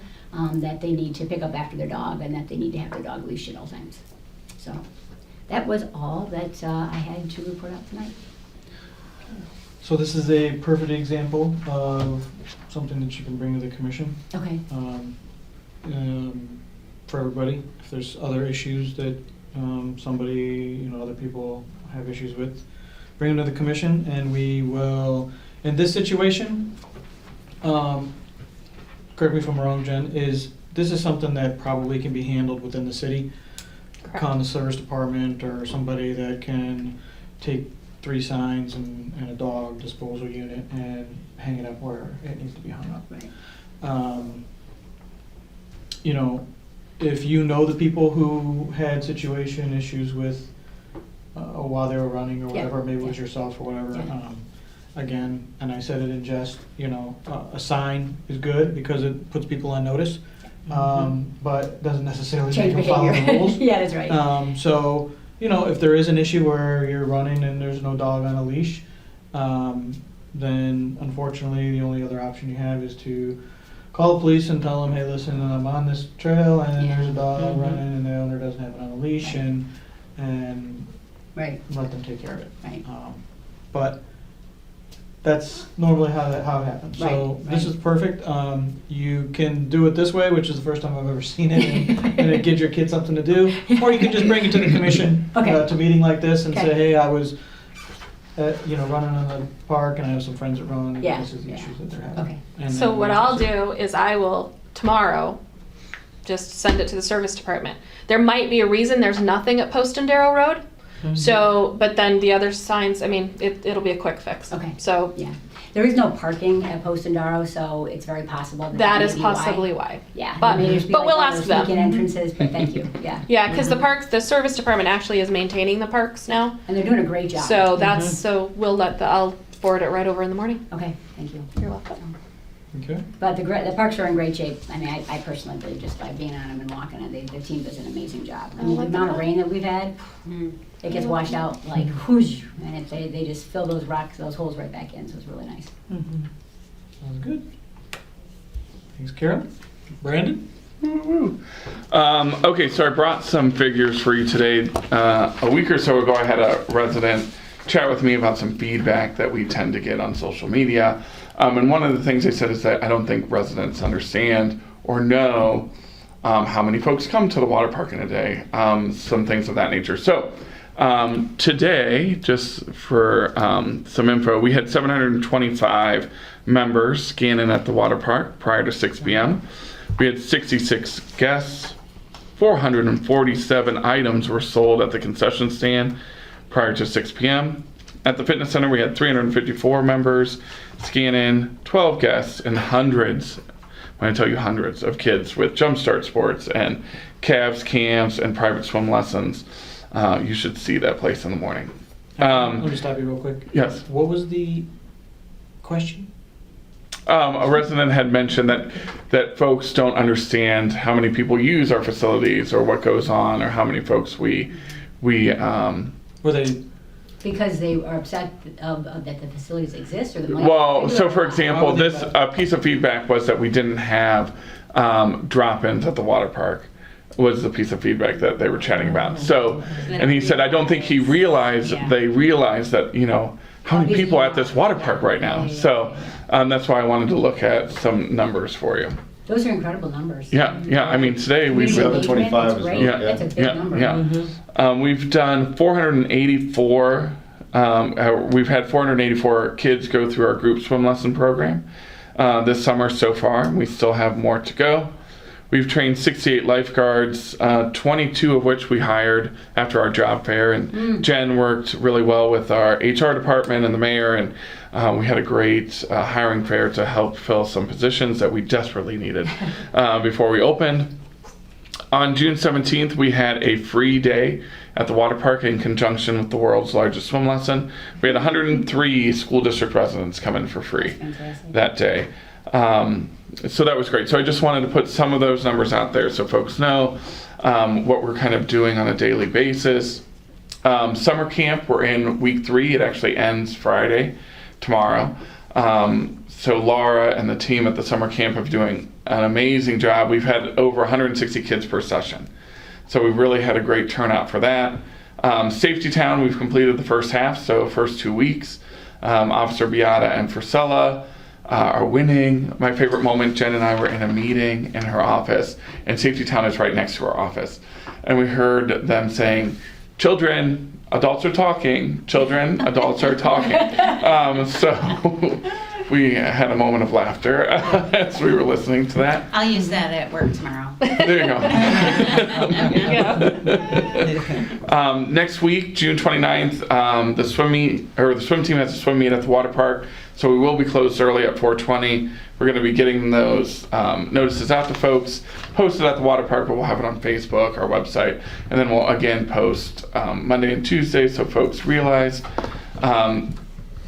that they need to pick up after their dog and that they need to have their dog leashed at all times. So that was all that I had to report out tonight. So this is a perfect example of something that you can bring to the commission. Okay. For everybody, if there's other issues that somebody, other people have issues with, bring them to the commission, and we will, in this situation, correct me if I'm wrong, Jen, this is something that probably can be handled within the city. Correct. Call the service department or somebody that can take 3 signs and a dog disposal unit and hang it up where it needs to be hung up. Right. If you know the people who had situation issues with while they were running or whatever, maybe it was yourself or whatever. Yeah. Again, and I said it in jest, a sign is good because it puts people on notice, but doesn't necessarily Change make them follow the behavior. rules. Yeah, that's right. So, if there is an issue where you're running and there's no dog on a leash, then unfortunately the only other option you have is to call the police and tell them, hey, listen, I'm on this trail and there's a dog running and the owner doesn't have it on a leash, and Right. let them take care of it. Right. But that's normally how it happens. So Right, this right. is perfect. You can do it this way, which is the first time I've ever seen it, and it gives your kid something to do. Or you can just bring it to the commission, Okay. to a meeting like this and Okay. say, hey, I was running in the park and I have some friends that run, and Yeah, this is the yeah. issues that they're having. Okay. And So then what we I'll just- do is I will tomorrow just send it to the service department. There might be a reason there's nothing at Post and Darrow Road. So, but then the other signs, it'll be a quick fix. Okay. So Yeah. There is no parking at Post and Darrow, so it's very possible that may is be why. possibly why. Yeah. But- Maybe just be but like we'll one of ask those them. sneak-in entrances, but thank you. Yeah. Yeah, because the service department actually is maintaining the parks now. And they're doing a great job. So so I'll forward it right over in the morning. Okay, thank you. You're welcome. Okay. But the parks are in great shape. I personally believe, just by being on them and walking it, the team does an amazing job. I I mean, the like amount of that. rain that we've had, it gets washed out like whoosh, and they just fill those holes right back in, so it's really nice. Sounds good. Thanks, Carol. Brandon? Okay, so I brought some figures for you today. A week or so ago, I had a resident chat with me about some feedback that we tend to get on social media. And one of the things they said is that I don't think residents understand or know how many folks come to the water park in a day, some things of that nature. So today, just for some info, we had 725 members scanning at the water park prior to 6 p.m. We had 66 guests. 447 items were sold at the concession stand prior to 6 p.m. At the fitness center, we had 354 members scanning, 12 guests, and hundreds, when I tell you hundreds, of kids with jumpstart sports and calves, camps, and private swim lessons. You should see that place in the morning. Let me stop you real quick. Yes. What was the question? A resident had mentioned that folks don't understand how many people use our facilities or what goes on or how many folks we Were they? Because they are upset that the facilities exist, or the money. Well, so for example, this piece of feedback was that we didn't have drop-ins at the water park, was the piece of feedback that they were chatting about. So, and he said, I don't think they realized that, how many people at this water park right now. So that's why I wanted to look at some numbers for you. Those are incredible numbers. Yeah, yeah. I mean, today we've Community done engagement, 25 that's as great. well, yeah. That's a big number. Yeah. We've done 484. We've had 484 kids go through our group swim lesson program this summer so far. We still have more to go. We've trained 68 lifeguards, 22 of which we hired after our job fair. And Jen worked really well with our HR department and the mayor, and we had a great hiring fair to help fill some positions that we desperately needed before we opened. On June 17th, we had a free day at the water park in conjunction with the world's largest swim lesson. We had 103 school district residents come in for free that day. So that was great. So I just wanted to put some of those numbers out there so folks know what we're kind of doing on a daily basis. Summer camp, we're in week 3. It actually ends Friday, tomorrow. So Laura and the team at the summer camp are doing an amazing job. We've had over 160 kids per session. So we really had a great turnout for that. Safety Town, we've completed the first half, so first 2 weeks. Officer Beata and Frisella are winning. My favorite moment, Jen and I were in a meeting in her office, and Safety Town is right next to our office. And we heard them saying, "Children, adults are talking. Children, adults are talking." So we had a moment of laughter as we were listening to that. I'll use that at work tomorrow. There you go. Next week, June 29th, the swim team has a swim meet at the water park. So we will be closed early at 4:20. We're going to be getting those notices out to folks, posted at the water park, but we'll have it on Facebook, our website, and then we'll again post Monday and Tuesday so folks realize.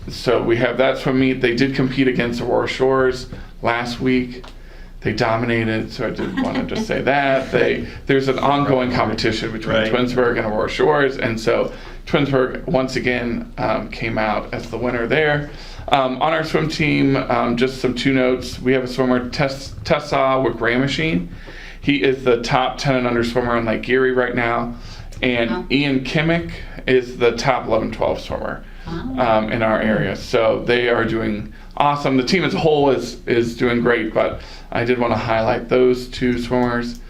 So we have that swim meet. They did compete against Aurora Shores last week. They dominated, so I did want to just say that. There's an ongoing competition between Twinsburg and Aurora Shores, and so Twinsburg once again came out as the winner there. On our swim team, just some 2 notes. We have a swimmer, Tessa with Gray Machine. He is the top 10 and under swimmer on Lake Erie right now. And Ian Kimmick is the top 11-12 swimmer in our area. So they are doing awesome. The team as a whole is doing great, but I did want to highlight those 2 swimmers.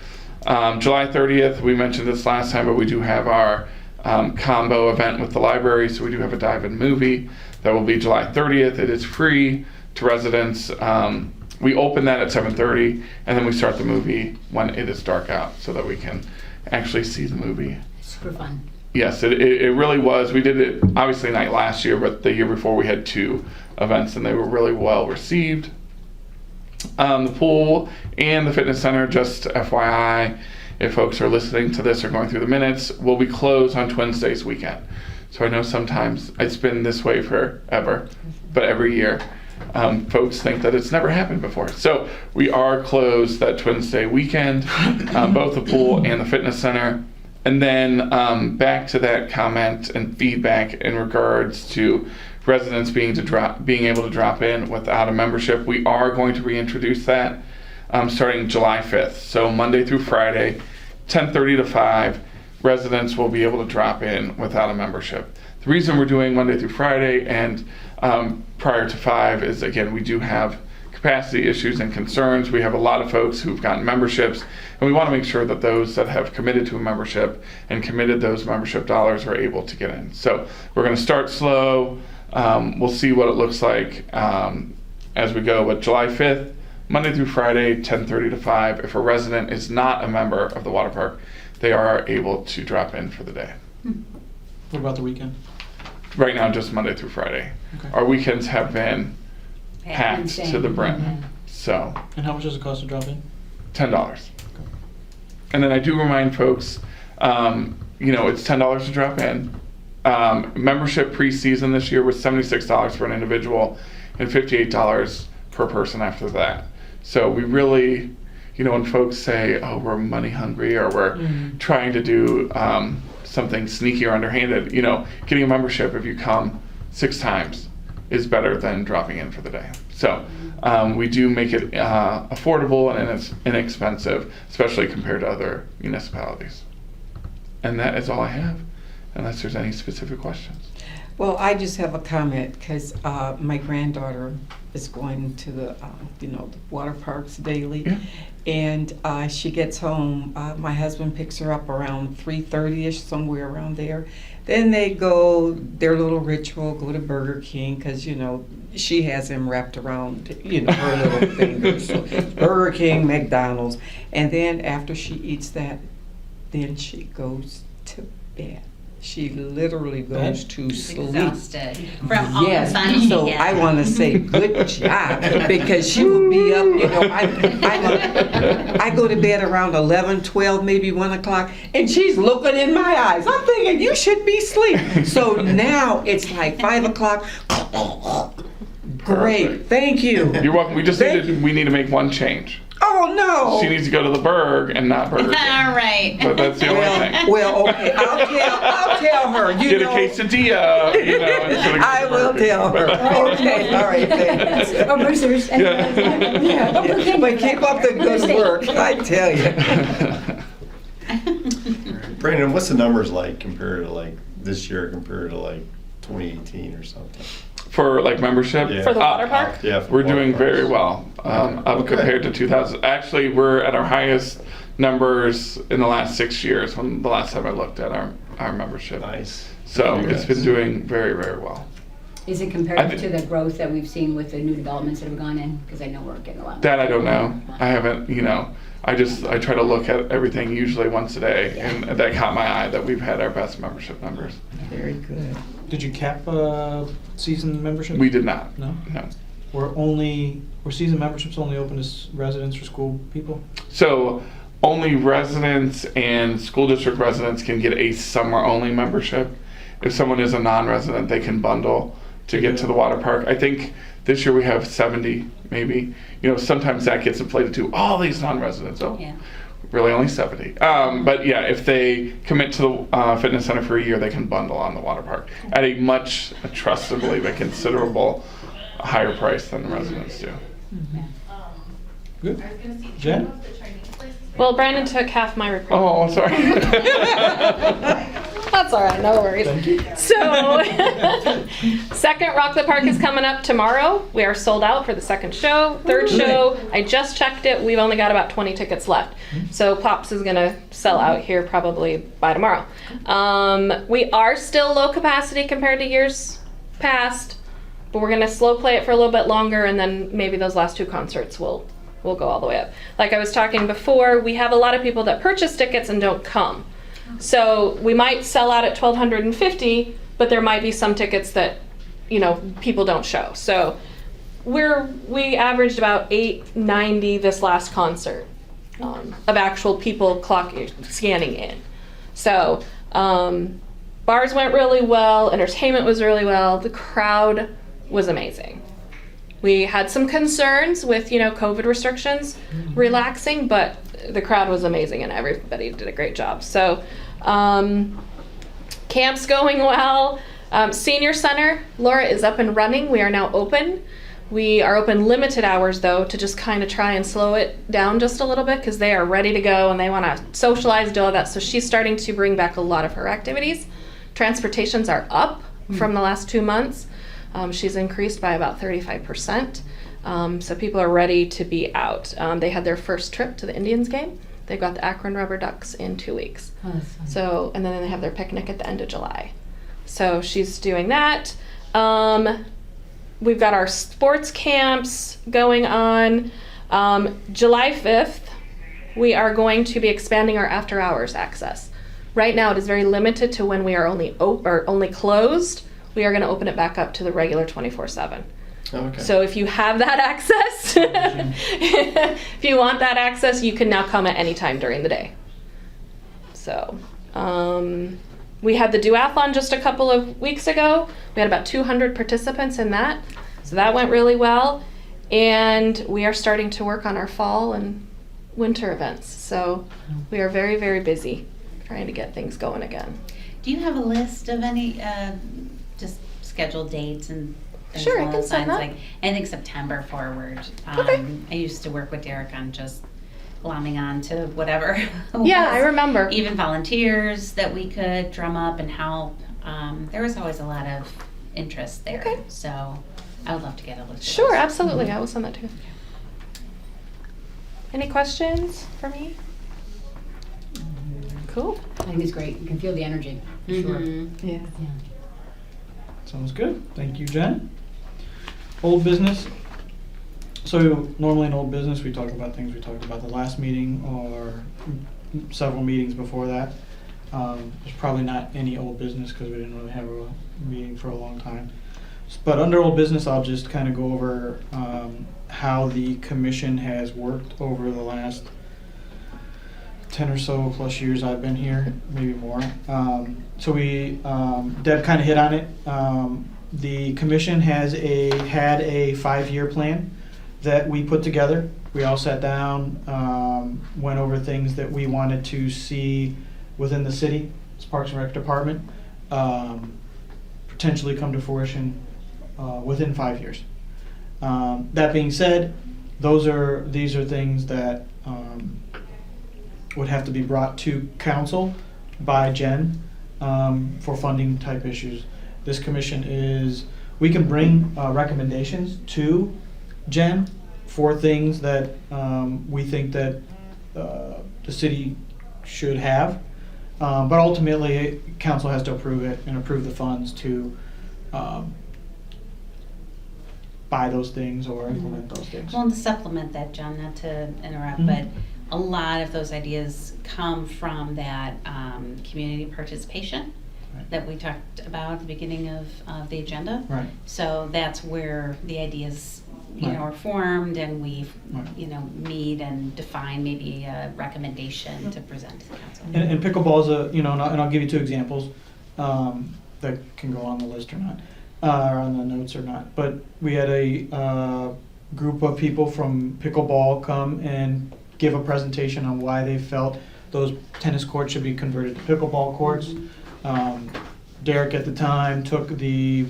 July 30th, we mentioned this last time, but we do have our combo event with the library. So we do have a dive-in movie that will be July 30th. It is free to residents. We open that at 7:30, and then we start the movie when it is dark out so that we can actually see the movie. Super fun. Yes, it really was. We did it obviously not last year, but the year before we had 2 events, and they were really well received. The pool and the fitness center, just FYI, if folks are listening to this or going through the minutes, will be closed on Wednesday's weekend. So I know sometimes it's been this way forever, but every year folks think that it's never happened before. So we are closed that Wednesday weekend, both the pool and the fitness center. And then back to that comment and feedback in regards to residents being able to drop in without a membership. We are going to reintroduce that starting July 5th. So Monday through Friday, 10:30 to 5, residents will be able to drop in without a membership. The reason we're doing Monday through Friday and prior to 5 is, again, we do have capacity issues and concerns. We have a lot of folks who've gotten memberships, and we want to make sure that those that have committed to a membership and committed those membership dollars are able to get in. So we're going to start slow. We'll see what it looks like as we go. But July 5th, Monday through Friday, 10:30 to 5. If a resident is not a member of the water park, they are able to drop in for the day. What about the weekend? Right now, just Monday through Friday. Okay. Our weekends have been packed to the brim. So And how much does it cost to drop in? $10. And then I do remind folks, it's $10 to drop in. Membership pre-season this year was $76 for an individual and $58 per person after that. So we really, when folks say, oh, we're money hungry or we're trying to do something sneaky or underhanded, getting a membership if you come 6 times is better than dropping in for the day. So we do make it affordable and it's inexpensive, especially compared to other municipalities. And that is all I have, unless there's any specific questions. Well, I just have a comment because my granddaughter is going to the the water parks daily, Yeah. and she gets home. My husband picks her up around 3:30ish, somewhere around there. Then they go their little ritual, go to Burger King because she has him wrapped around her little fingers. So Burger King, McDonald's, and then after she eats that, then she goes to bed. She literally goes to sleep. Exhausted from all the Yes, fun she so had. I want to say good job because she will be up, I go to bed around 11, 12, maybe 1 o'clock, and she's looking in my eyes. I'm thinking, you should be asleep. So now it's like 5 o'clock. Great, thank you. You're welcome. We need to make one change. Oh, no. She needs to go to the Burg and not Burger King. All right. But that's the only thing. Well, okay, I'll tell her. Get a quesadilla, instead of I will tell her. Okay, all right, thanks. Oh, boosters. And, Yeah, but keep up the good work, I tell you. Brandon, what's the numbers like compared to like this year compared to like 2018 or something? For like membership? Yeah. For the water park? Yeah. for We're water doing parks. very well, up Okay. compared to 2000. Actually, we're at our highest numbers in the last 6 years from the last time I looked at our membership. Nice. So Very it's been nice. doing very, very well. Is it I comparative think- to the growth that we've seen with the new developments that have gone in? Because I know we're getting a lot. That I don't know. I haven't, I try to look at everything usually once a day, and that caught my eye that we've had our best membership numbers. Very good. Did you cap season membership? We did not. No? No. Were season memberships only open to residents or school people? So only residents and school district residents can get a summer-only membership. If someone is a non-resident, they can bundle to get to the water park. I think this year we have 70, maybe. Sometimes that gets inflated to all these non-residents. Oh, Yeah. really only 70. But yeah, if they commit to the fitness center for a year, they can bundle on the water park at a much, trust and believe, a considerable higher price than the residents do. Good. Jen? Well, Brandon took half my report. Oh, sorry. That's all right, no worries. Thank you. So, second Rock the Park is coming up tomorrow. We are sold out for the second show. Third show, I just checked it. We've only got about 20 tickets left. So Pops is gonna sell out here probably by tomorrow. We are still low capacity compared to years past, but we're gonna slow play it for a little bit longer, and then maybe those last two concerts will go all the way up. Like I was talking before, we have a lot of people that purchase tickets and don't come. So we might sell out at 1,250, but there might be some tickets that, people don't show. So we averaged about 890 this last concert of actual people scanning in. So bars went really well, entertainment was really well, the crowd was amazing. We had some concerns with, COVID restrictions relaxing, but the crowd was amazing and everybody did a great job. So, camp's going well. Senior Center, Laura, is up and running. We are now open. We are open limited hours though, to just kind of try and slow it down just a little bit because they are ready to go and they want to socialize, do all that. So she's starting to bring back a lot of her activities. Transportations are up from the last 2 months. She's increased by about 35%. So people are ready to be out. They had their first trip to the Indians game. They got the Akron Rubber Ducks in 2 weeks. Oh, that's fun. So, and then they have their picnic at the end of July. So she's doing that. We've got our sports camps going on. July 5th, we are going to be expanding our after hours access. Right now it is very limited to when we are only closed. We are going to open it back up to the regular 24/7. Okay. So if you have that access, if you want that access, you can now come at any time during the day. So we had the duathlon just a couple of weeks ago. We had about 200 participants in that. So that went really well. And we are starting to work on our fall and winter events. So we are very, very busy trying to get things going again. Do you have a list of any just scheduled dates and things Sure, I along can those send lines? that. Like I think September forward. Okay. I used to work with Derek on just glomming on to whatever. Yeah, was. I remember. Even volunteers that we could drum up and help. There was always a lot of interest there. Okay. So I would love to get a list of Sure, those. absolutely. I will send that to you. Any questions for me? Cool. I think it's great. You can feel the energy, for sure. Mhm. Yeah. Yeah. Sounds good. Thank you, Jen. Old business. So normally in old business, we talk about things we talked about the last meeting or several meetings before that. There's probably not any old business because we didn't really have a meeting for a long time. But under old business, I'll just kind of go over how the commission has worked over the last 10 or so plus years I've been here, maybe more. So Deb kind of hit on it. The commission had a 5-year plan that we put together. We all sat down, went over things that we wanted to see within the city, its Parks and Rec department, potentially come to fruition within 5 years. That being said, these are things that would have to be brought to council by Jen for funding type issues. This commission we can bring recommendations to Jen for things that we think that the city should have. But ultimately, council has to approve it and approve the funds to buy those things or implement those things. Well, and to supplement that, John, not to interrupt, but a lot of those ideas come from that community participation Right. that we talked about at the beginning of the agenda. Right. So that's where the ideas, Right. are formed, and we, Right. meet and define maybe a recommendation to present to the council. And pickleball is and I'll give you 2 examples that can go on the list or not, or on the notes or not. But we had a group of people from pickleball come and give a presentation on why they felt those tennis courts should be converted to pickleball courts. Derek at the time took the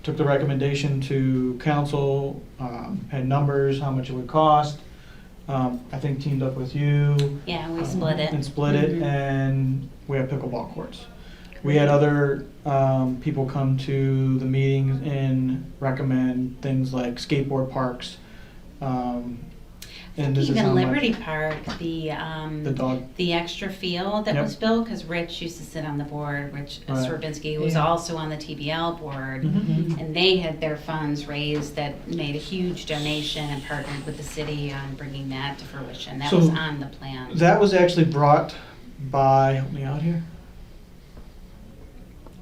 recommendation to council, had numbers, how much it would cost. I think teamed up with you. Yeah, we split it. And split it, Mhm. and we have pickleball courts. We had other people come to the meetings and recommend things like skateboard parks. And this is how Even much Liberty Park, the dog. the extra field that Yep. was built, because Rich used to sit on the board, Rich Right. Swerbinsky was Yeah. also on the TBL board, Mhm. and they had their funds raised that made a huge donation and partnered with the city on bringing that to fruition. That So was on the plan. That was actually brought by, help me out here,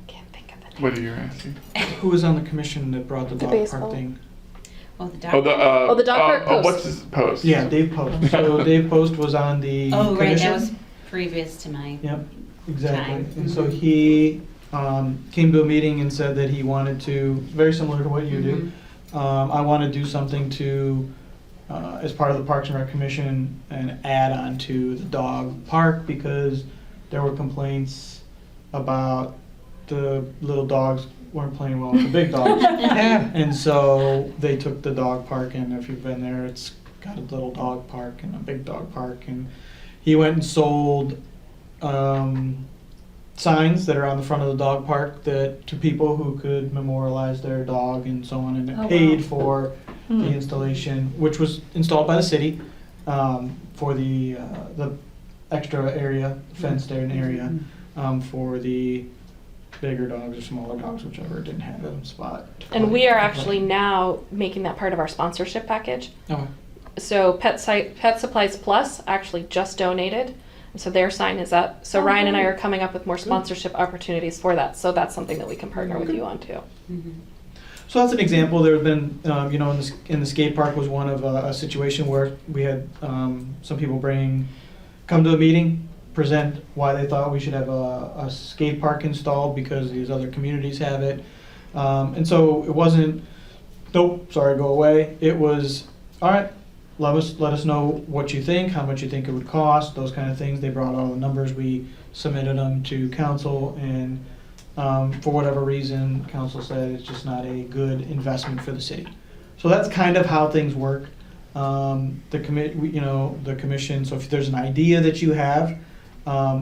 Can't think of it. What are you asking? who was on the commission that brought the The dog baseball. park thing? Oh, the dog. The dog park post. what's his post? Yeah, Dave Post. So Dave Post was on the Oh, right, commission. that was previous to my. Yep, exactly. Time. And so he came to a meeting and said that he wanted to, very similar to what you do, I want to do something to, as part of the Parks and Rec Commission, and add on to the dog park, because there were complaints about the little dogs weren't playing well with the big dogs. And so they took the dog park, and if you've been there, it's got a little dog park and a big dog park. And he went and sold signs that are on the front of the dog park that to people who could memorialize their dog and so on, and it Oh, wow. paid for the installation, which was installed by the city for the extra area, fenced in area for the bigger dogs or smaller dogs, whichever didn't have a spot. to And play. we are actually now making that part of our sponsorship package. Okay. So Pet Supplies Plus actually just donated, and so their sign is up. So Oh, Ryan and I great. are coming up with more sponsorship opportunities for that. So that's something that we can partner with you on too. So that's an example. There have been, in the skate park was one of a situation where we had some people come to a meeting, present why they thought we should have a skate park installed because these other communities have it. And so it wasn't, nope, sorry, go away. It was, all right, let us know what you think, how much you think it would cost, those kind of things. They brought all the numbers. We submitted them to council, and for whatever reason, council said it's just not a good investment for the city. So that's kind of how things work. The commission, so if there's an idea that you have,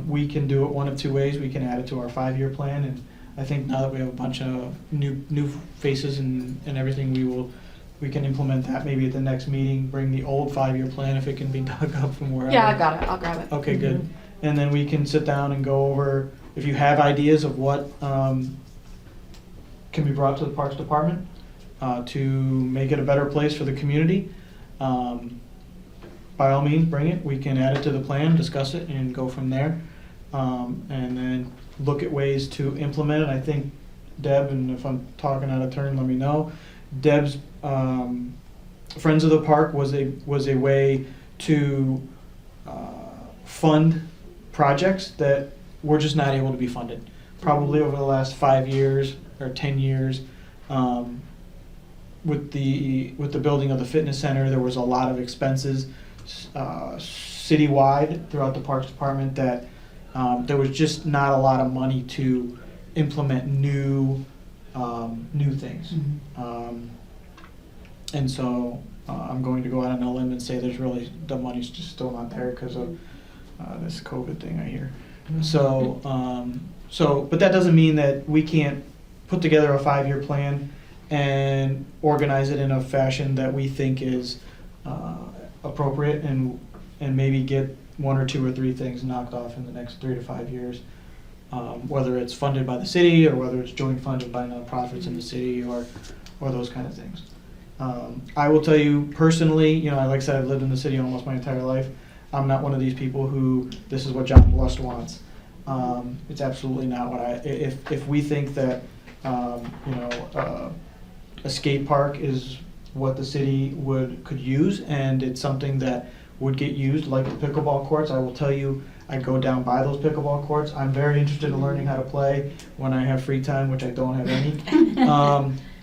we can do it one of 2 ways. We can add it to our 5-year plan, and I think now that we have a bunch of new faces and everything, we can implement that maybe at the next meeting, bring the old 5-year plan if it can be dug up from wherever. Yeah, I got it. I'll grab it. Okay, good. And then we can sit down and go over, if you have ideas of what can be brought to the Parks Department to make it a better place for the community, by all means, bring it. We can add it to the plan, discuss it, and go from there. And then look at ways to implement it. I think Deb, and if I'm talking out of turn, let me know. Deb's Friends of the Park was a way to fund projects that were just not able to be funded. Probably over the last 5 years or 10 years, with the building of the fitness center, there was a lot of expenses citywide throughout the Parks Department that there was just not a lot of money to implement new things. And so I'm going to go out on a limb and say the money's just still not there because of this COVID thing I hear. So, but that doesn't mean that we can't put together a 5-year plan and organize it in a fashion that we think is appropriate and maybe get 1 or 2 or 3 things knocked off in the next 3 to 5 years, whether it's funded by the city or whether it's joint funded by nonprofits in the city or those kind of things. I will tell you personally, like I said, I've lived in the city almost my entire life. I'm not one of these people who this is what John Blust wants. It's absolutely not what if we think that a skate park is what the city could use and it's something that would get used like the pickleball courts, I will tell you I go down by those pickleball courts. I'm very interested in learning how to play when I have free time, which I don't have any.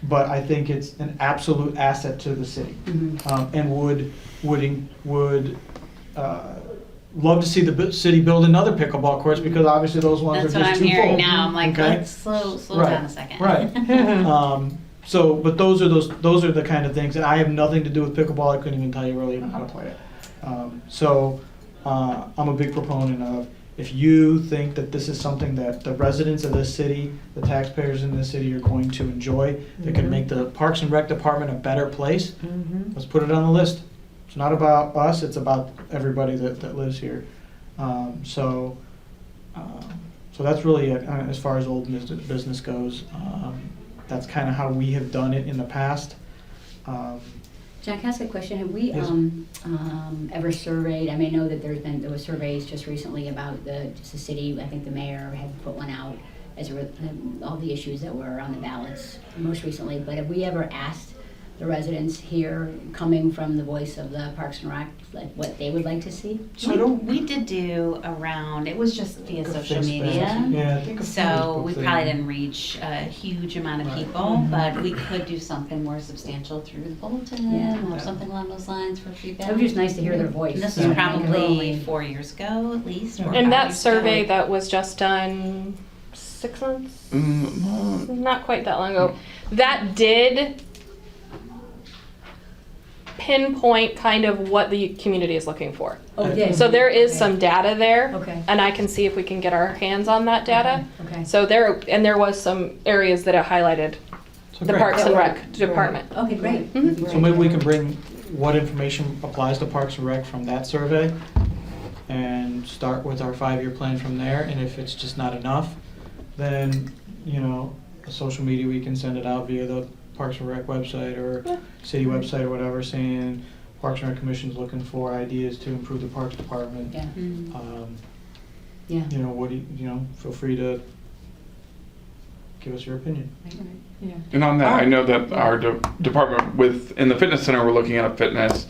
But I think it's an absolute asset to the city, and would love to see the city build another pickleball courts because obviously those ones That's are what just I'm too hearing full. now. I'm like, Okay? let's slow Right. down a second. Right. But those are the kind of things, and I have nothing to do with pickleball. I couldn't even tell you really how to play it. I'm a big proponent of, if you think that this is something that the residents of this city, the taxpayers in this city are going to enjoy, that can make the Parks and Rec Department a better place, let's put it on the list. It's not about us, it's about everybody that lives here. So that's really it as far as old business goes. That's kind of how we have done it in the past. Jack, can I ask a question? Have we Yes. ever surveyed, I know that there was surveys just recently about the city, I think the mayor had put one out as all the issues that were on the ballots most recently, but have we ever asked the residents here, coming from the voice of the Parks and Rec, like what they would like to see? We did do around, it was just via social Facebook. media. Yeah, I think a So Facebook we thing. probably didn't reach a huge amount of people, but we could do something more substantial through the bulletin Yeah. or something along those lines for feedback. It would be just nice to hear their voice. And this Yeah. was probably 4 years ago at least. or 5 And that years survey ago. that was just done 6 months, Mm, not quite that long ago, that did pinpoint kind of what the community is looking for. Oh, it did? So there is Okay. some data there. Okay. And I can see if we can get our hands on that data. Okay. So there was some areas that it highlighted So the great. Parks and Yeah, Rec right. department. Okay, great. Mhm. So maybe we can bring what information applies to Parks and Rec from that survey and start with our 5-year plan from there. And if it's just not enough, then, social media, we can send it out via the Parks and Rec website or Yeah. city website or whatever, saying Parks and Rec Commission's looking for ideas to improve the Parks Department. Yeah. Yeah. What do feel free to give us your opinion. And on that, I know that our department in the fitness center, we're looking at a fitness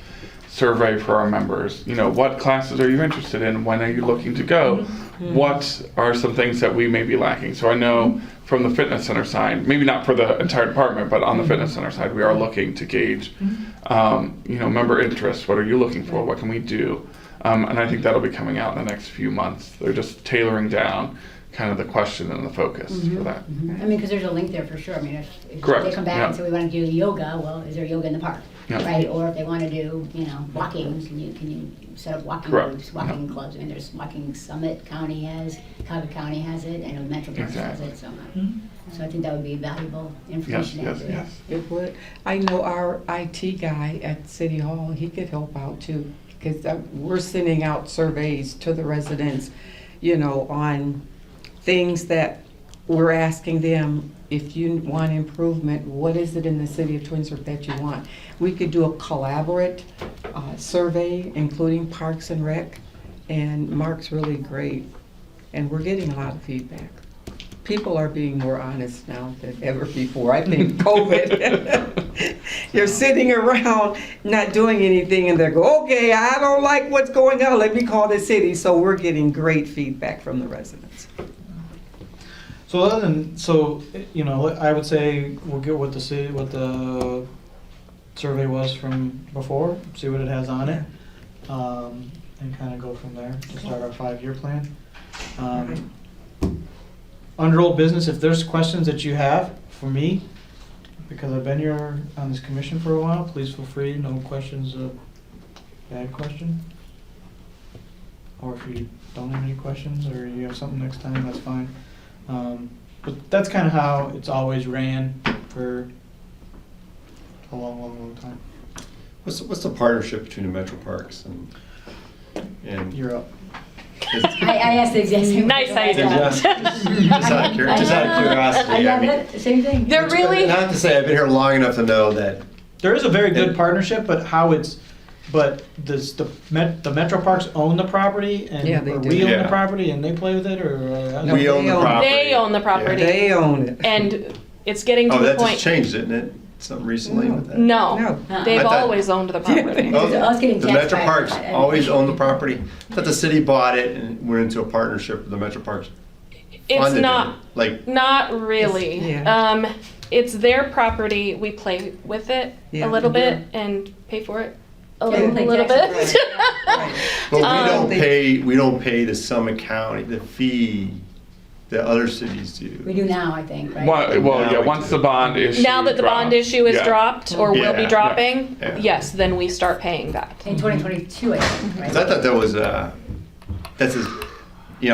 survey for our members. What classes are you interested in? When are you looking to go? What are some things that we may be lacking? So I know from the fitness center side, maybe not for the entire department, but on the fitness center side, we are looking to gauge, member interest. What are you looking for? What can we do? And I think that'll be coming out in the next few months. They're just tailoring down kind of the question and the focus for that. Because there's a link there for sure. If Correct, they come back and yeah. say we want to do yoga, well, is there yoga in the park? Yeah. right? Or if they want to do, walking, can you set up walking Correct. groups, walking clubs? I mean, there's Walking Summit County has, Cuyahoga County has it, and Metro Parks has Exactly. it, so I think that would be valuable Yes, information. to yes, have. yes. It would. I know our IT guy at City Hall, he could help out too, because we're sending out surveys to the residents, on things that we're asking them, if you want improvement, what is it in the city of Twinsburg that you want? We could do a collaborate survey, including Parks and Rec, and Mark's really great, and we're getting a lot of feedback. People are being more honest now than ever before. I think COVID, you're sitting around not doing anything and they go, okay, I don't like what's going on, let me call the city. So we're getting great feedback from the residents. So I would say we'll get what the survey was from before, see what it has on it, and kind of go from there to start our 5-year plan. Under old business, if there's questions that you have for me, because I've been here on this commission for a while, please feel free. No questions, bad question. Or if you don't have any questions or you have something next time, that's fine. But that's kind of how it's always ran for a long time. What's the partnership between the Metro Parks and You're up. I asked the exact same. Nice question. idea. just out of curiosity. I love mean, it, same thing. They're really, not to say I've been here long enough to know that. There is a very good partnership, but the Metro Parks own the property and Yeah, they or do. we own Yeah. the property and they play with it, or No, We own the they own- property. they own the property. They own it. And it's getting to Oh, the that just point. changed, didn't it? Something recently with that? No, No. they've I thought- always owned the property. Oh, I was getting the text Metro by- Parks I- always owned the property. I thought the city bought it and went into a partnership with the Metro Parks. It's Funded not, it. Like, not really. It's- yeah. It's their property. We play with it Yeah. a little bit and pay for it a Yeah, we little, pay little taxes, bit. but Um, we don't pay the Summit County, the fee that other cities do. We do now, I think, right? Well, yeah, once the bond issue Now that the bond drops, issue is yeah. dropped or will Yeah, be yeah, dropping, yeah. yes, then we start paying that. In 2022, I think, right? 'Cause I thought that was, I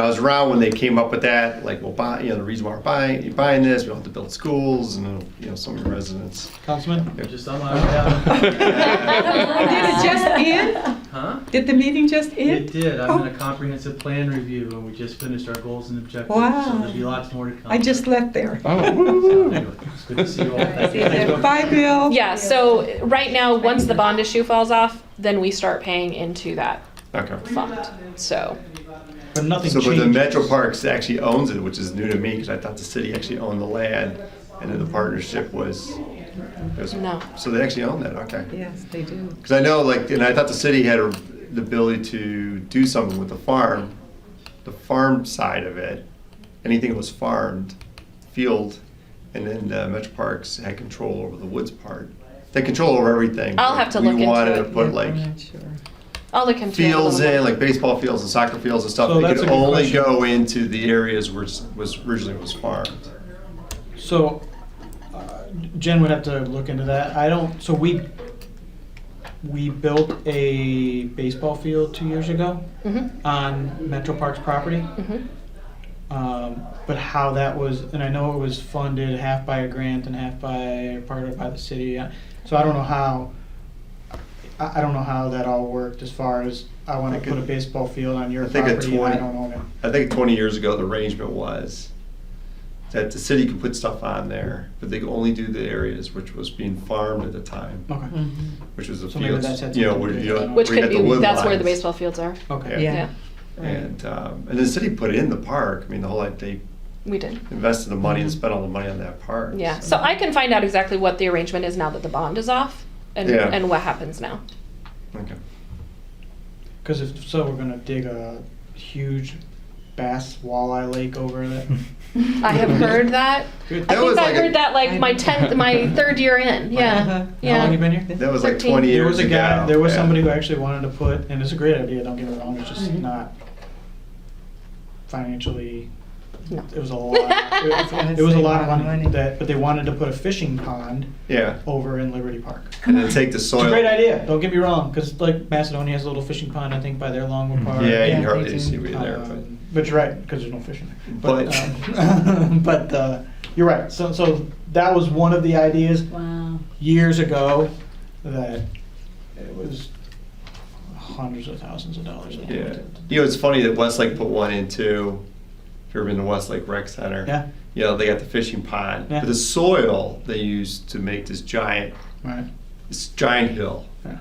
was around when they came up with that, like, well, the reason why you're buying this, we don't have to build schools, and, some of your residents. Councilman? Just on my way out. Did it just end? Huh? Did the meeting just end? It did. I'm in a comprehensive plan review, and we just finished our goals and objectives. Wow. So there'll be lots more to come. I just left there. Oh, woo. Anyway, it's good to see you all. Thank you. Thanks, Bill. Bye, Bill. Yeah, so right now, once the bond issue falls off, then we start paying into that Okay. fund. So, But nothing So, but the changes. Metro Parks actually owns it, which is new to me, because I thought the city actually owned the land, and then the partnership was. no. So they actually own that, okay. Yes, they do. Because I know, and I thought the city had the ability to do something with the farm side of it, anything that was farmed, field, and then Metro Parks had control over the woods part. They control over everything. I'll have to look into We wanted it. to put Yeah, like I'm not sure. I'll look into it. a fields little in, more. like baseball fields and soccer fields and stuff. So They that's could a good only question. go into the areas where was originally was farmed. So, Jen would have to look into that. So we built a baseball field 2 years ago Mhm. on Metro Parks property. Mhm. But how that was, and I know it was funded half by a grant and half part of by the city. So I don't know how, I don't know how that all worked as far as I want to put a baseball field on your I think at property and I 20 don't own it. I think 20 years ago, the arrangement was that the city could put stuff on there, but they could only do the areas which was being farmed at the time, Okay, which was the So maybe fields, that's had where, something to do with it. Which where you could got the be, wood that's where the lines. baseball fields are. okay. Yeah. Yeah, And the city put it in the park. I mean, the whole, they we did. invested the money and spent all the money on that park. Yeah, so I can find out exactly what the arrangement is now that the bond is off and, Yeah. and what happens now. Okay. Because if so, we're gonna dig a huge bass walleye lake over it. I have heard that. Good. I That was think I like heard that like my 3rd year in. Yeah, Uh-huh. How long yeah. you been here? That was like 13. 20 years There was a ago. guy, there was Yeah. somebody who actually wanted to put, and it's a great idea, don't get me wrong, it's just Mhm. not financially No. It was a lot. It was a lot of money. But they wanted to put a fishing pond Yeah, over in Liberty Park. and then take the It's soil. a great idea. Don't get me wrong, because like Macedonia has a little fishing pond, I think, by their Longwood Park. Yeah, you hardly see me there, But you're right, because there's no fishing there. But- But you're right. So that was one of the ideas Wow. years ago that it was hundreds of thousands of dollars. Yeah. You know, it's funny that Westlake put one in too. If you've ever been to Westlake Rec Center. Yeah. You know, they got the fishing pond. Yeah. But the soil they used to make this giant hill. Yeah.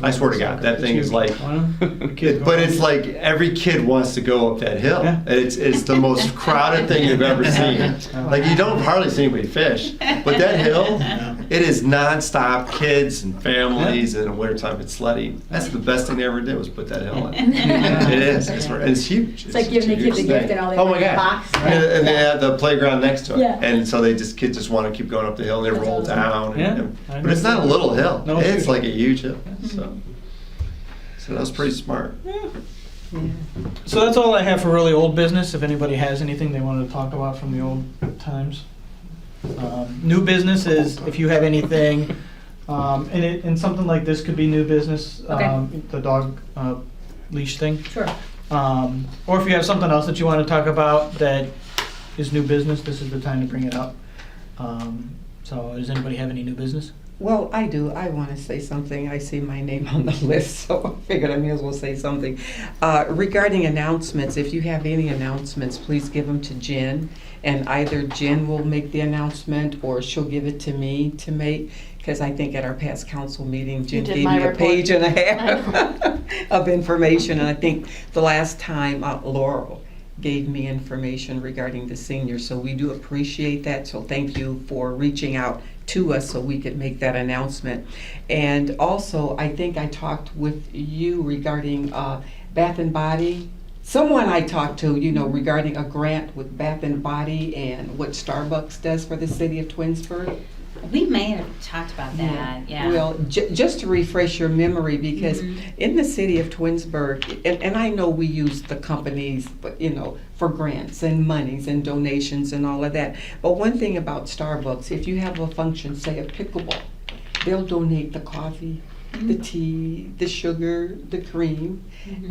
I swear to God, that thing is like, but it's like every kid wants to go up that hill. Yeah. It's the most crowded thing you've ever seen. Like you don't hardly see anybody fish, but that hill, it is nonstop kids and families, and in the wintertime it's sledding. That's the best thing they ever did was put that hill in. It is. And it's huge. It's like giving the kids a gift and all they Oh my want in a God! box. And they have the playground next to it, Yeah. and so kids just want to keep going up the hill. And they roll awesome. down, Yeah. but it's not a little hill. No, it's It's huge. like a huge hill. So that was pretty smart. So that's all I have for really old business. If anybody has anything they wanted to talk about from the old times. New business is if you have anything, and something like this could be new business, Okay. the dog leash thing. Sure. Or if you have something else that you want to talk about that is new business, this is the time to bring it up. So does anybody have any new business? Well, I do. I want to say something. I see my name on the list, so I figured I may as well say something. Regarding announcements, if you have any announcements, please give them to Jen. And either Jen will make the announcement or she'll give it to me to make. Because I think at our past council meeting, Jen did gave my me a report. page and a half of information. And I think the last time Laurel gave me information regarding the seniors. So we do appreciate that. So thank you for reaching out to us so we could make that announcement. And also, I think I talked with you regarding Bath and Body. Someone I talked to, regarding a grant with Bath and Body and what Starbucks does for the city of Twinsburg. We may have talked about that, yeah. Well, just to refresh your memory, because in the city of Twinsburg, and I know we use the companies, but for grants and monies and donations and all of that. But one thing about Starbucks, if you have a function, say a pickleball, they'll donate the coffee, the tea, the sugar, the cream,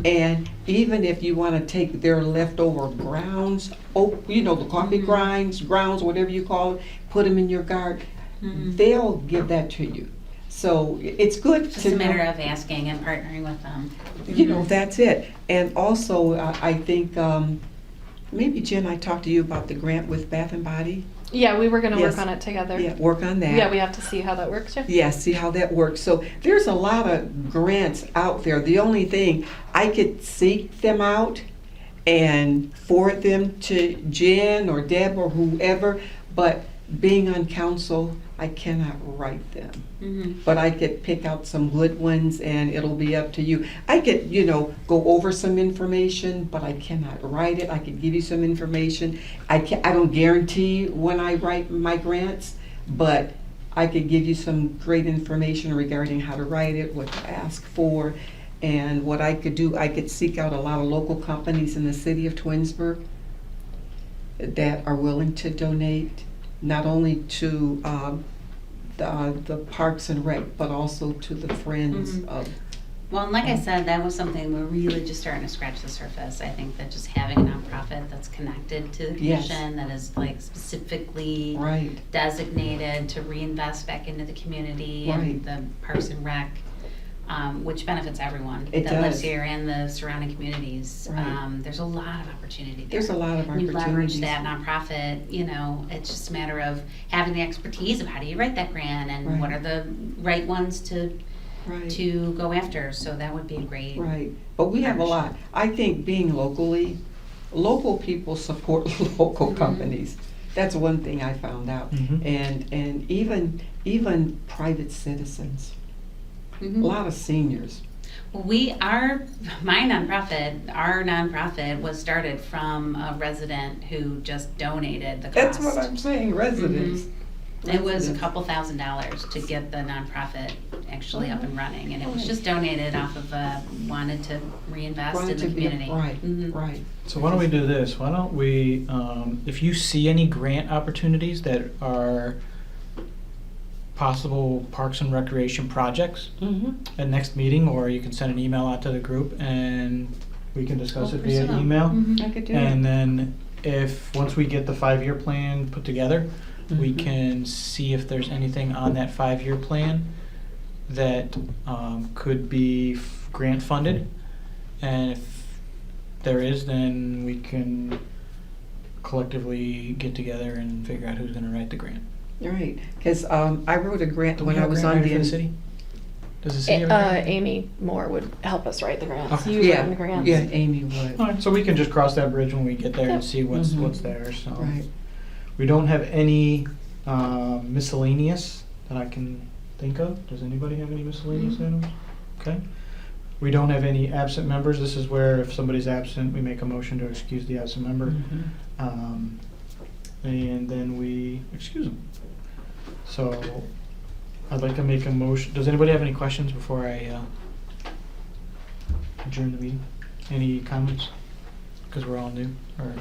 and even if you want to take their leftover grounds, the coffee grounds, whatever you call it, put them in your garden. They'll give that to you. So it's good It's to just a matter of asking and partnering with them. That's it. And also, I think maybe Jen, I talked to you about the grant with Bath and Body. Yeah, we were gonna Yes. work on it together. Yeah, work on that. Yeah, we have to see how that works too. Yeah, see how that works. So there's a lot of grants out there. The only thing, I could seek them out and forward them to Jen or Deb or whoever, but being on council, I cannot write them. But I could pick out some good ones and it'll be up to you. I could, go over some information, but I cannot write it. I could give you some information. I don't guarantee when I write my grants, but I could give you some great information regarding how to write it, what to ask for, and what I could do. I could seek out a lot of local companies in the city of Twinsburg that are willing to donate, not only to the Parks and Rec, but also to the Friends of. Well, and like I said, that was something we're really just starting to scratch the surface. I think that just having a nonprofit that's connected to the Yes. commission, that is like specifically Right. designated to reinvest back into the community Right. and the Parks and Rec, which benefits everyone It that lives does. here and the surrounding communities. Right. There's a lot of opportunity there. There's a lot of When you leverage opportunities. that nonprofit, it's just a matter of having the expertise of how do you write that grant and Right. what are the right ones to Right. go after. So that would be a great. Right, but we have a lot. I think being local people support local companies. That's one thing I found out. And even private citizens, a lot of seniors. My nonprofit, our nonprofit was started from a resident who just donated the cost. That's what I'm saying, residents. It was a couple $1,000s to get the nonprofit actually up and running, and it was just donated off of wanted to reinvest in the community. Right, Mhm. right. So why don't we do this? Why don't we, if you see any grant opportunities that are possible parks and recreation projects at next meeting, or you can send an email out to the group and we can discuss it via pursue 'em. email. I could do it. And then once we get the 5-year plan put together, we Mhm. can see if there's anything on that 5-year plan that could be grant funded. And if there is, then we can collectively get together and figure out who's gonna write the grant. Right, because I wrote a grant Do we when have I a was grant on writer for the the. city? Does the city have a grant? Amy Moore would help us write the grants. Okay. You write the grants. Yeah, Amy would. All right, so we can just cross that bridge when we get there and Yep. see what's Mhm. there, so. Right. We don't have any miscellaneous that I can think of. Does anybody have any miscellaneous items? Okay. We don't have any absent members. This is where if somebody's absent, we make a motion to excuse the absent member. And then we excuse them. So I'd like to make a motion. Does anybody have any questions before I adjourn the meeting? Any comments? Because we're all new, or?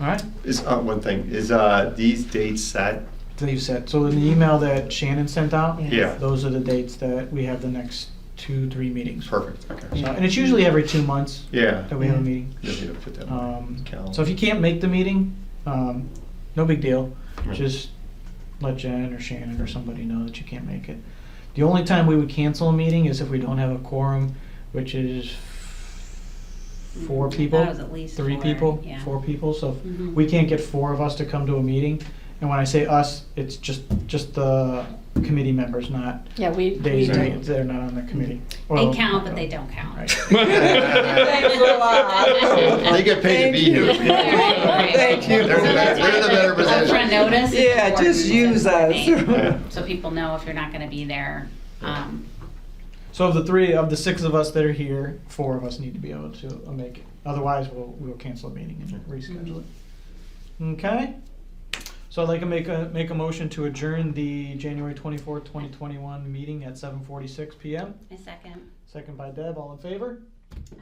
All right. Is one thing is these dates set? They've said, so in the email that Shannon sent out, Yeah. those are the dates that we have the next 2-3 meetings. Perfect. Okay. So, and it's usually every 2 months Yeah. that we have a meeting. Just need to put that on the calendar. So if you can't make the meeting, no big deal. Right. Just let Jen or Shannon or somebody know that you can't make it. The only time we would cancel a meeting is if we don't have a quorum, which is 4 people. I thought it was at least 3 4, people, yeah. 4 people. So if Mhm. we can't get 4 of us to come to a meeting, and when I say us, it's just the committee members, not Yeah, we Days do. and they're not on the committee. They Well, count, but they don't count. Right. Thanks a lot. They get paid to be here. Thank you. They're the better position. Upfront notice. is Yeah, important just use to us. make, Yeah. So people know if you're not gonna be there. So of the 6 of us that are here, 4 of us need to be able to make it. Otherwise, we'll cancel a meeting and reschedule it. Okay? So I'd like to make a motion to adjourn the January 24th, 2021 meeting at 7:46 PM. A second. Second by Deb, all in favor?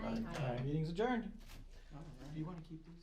Aye. Meeting's adjourned. Do you want to keep these?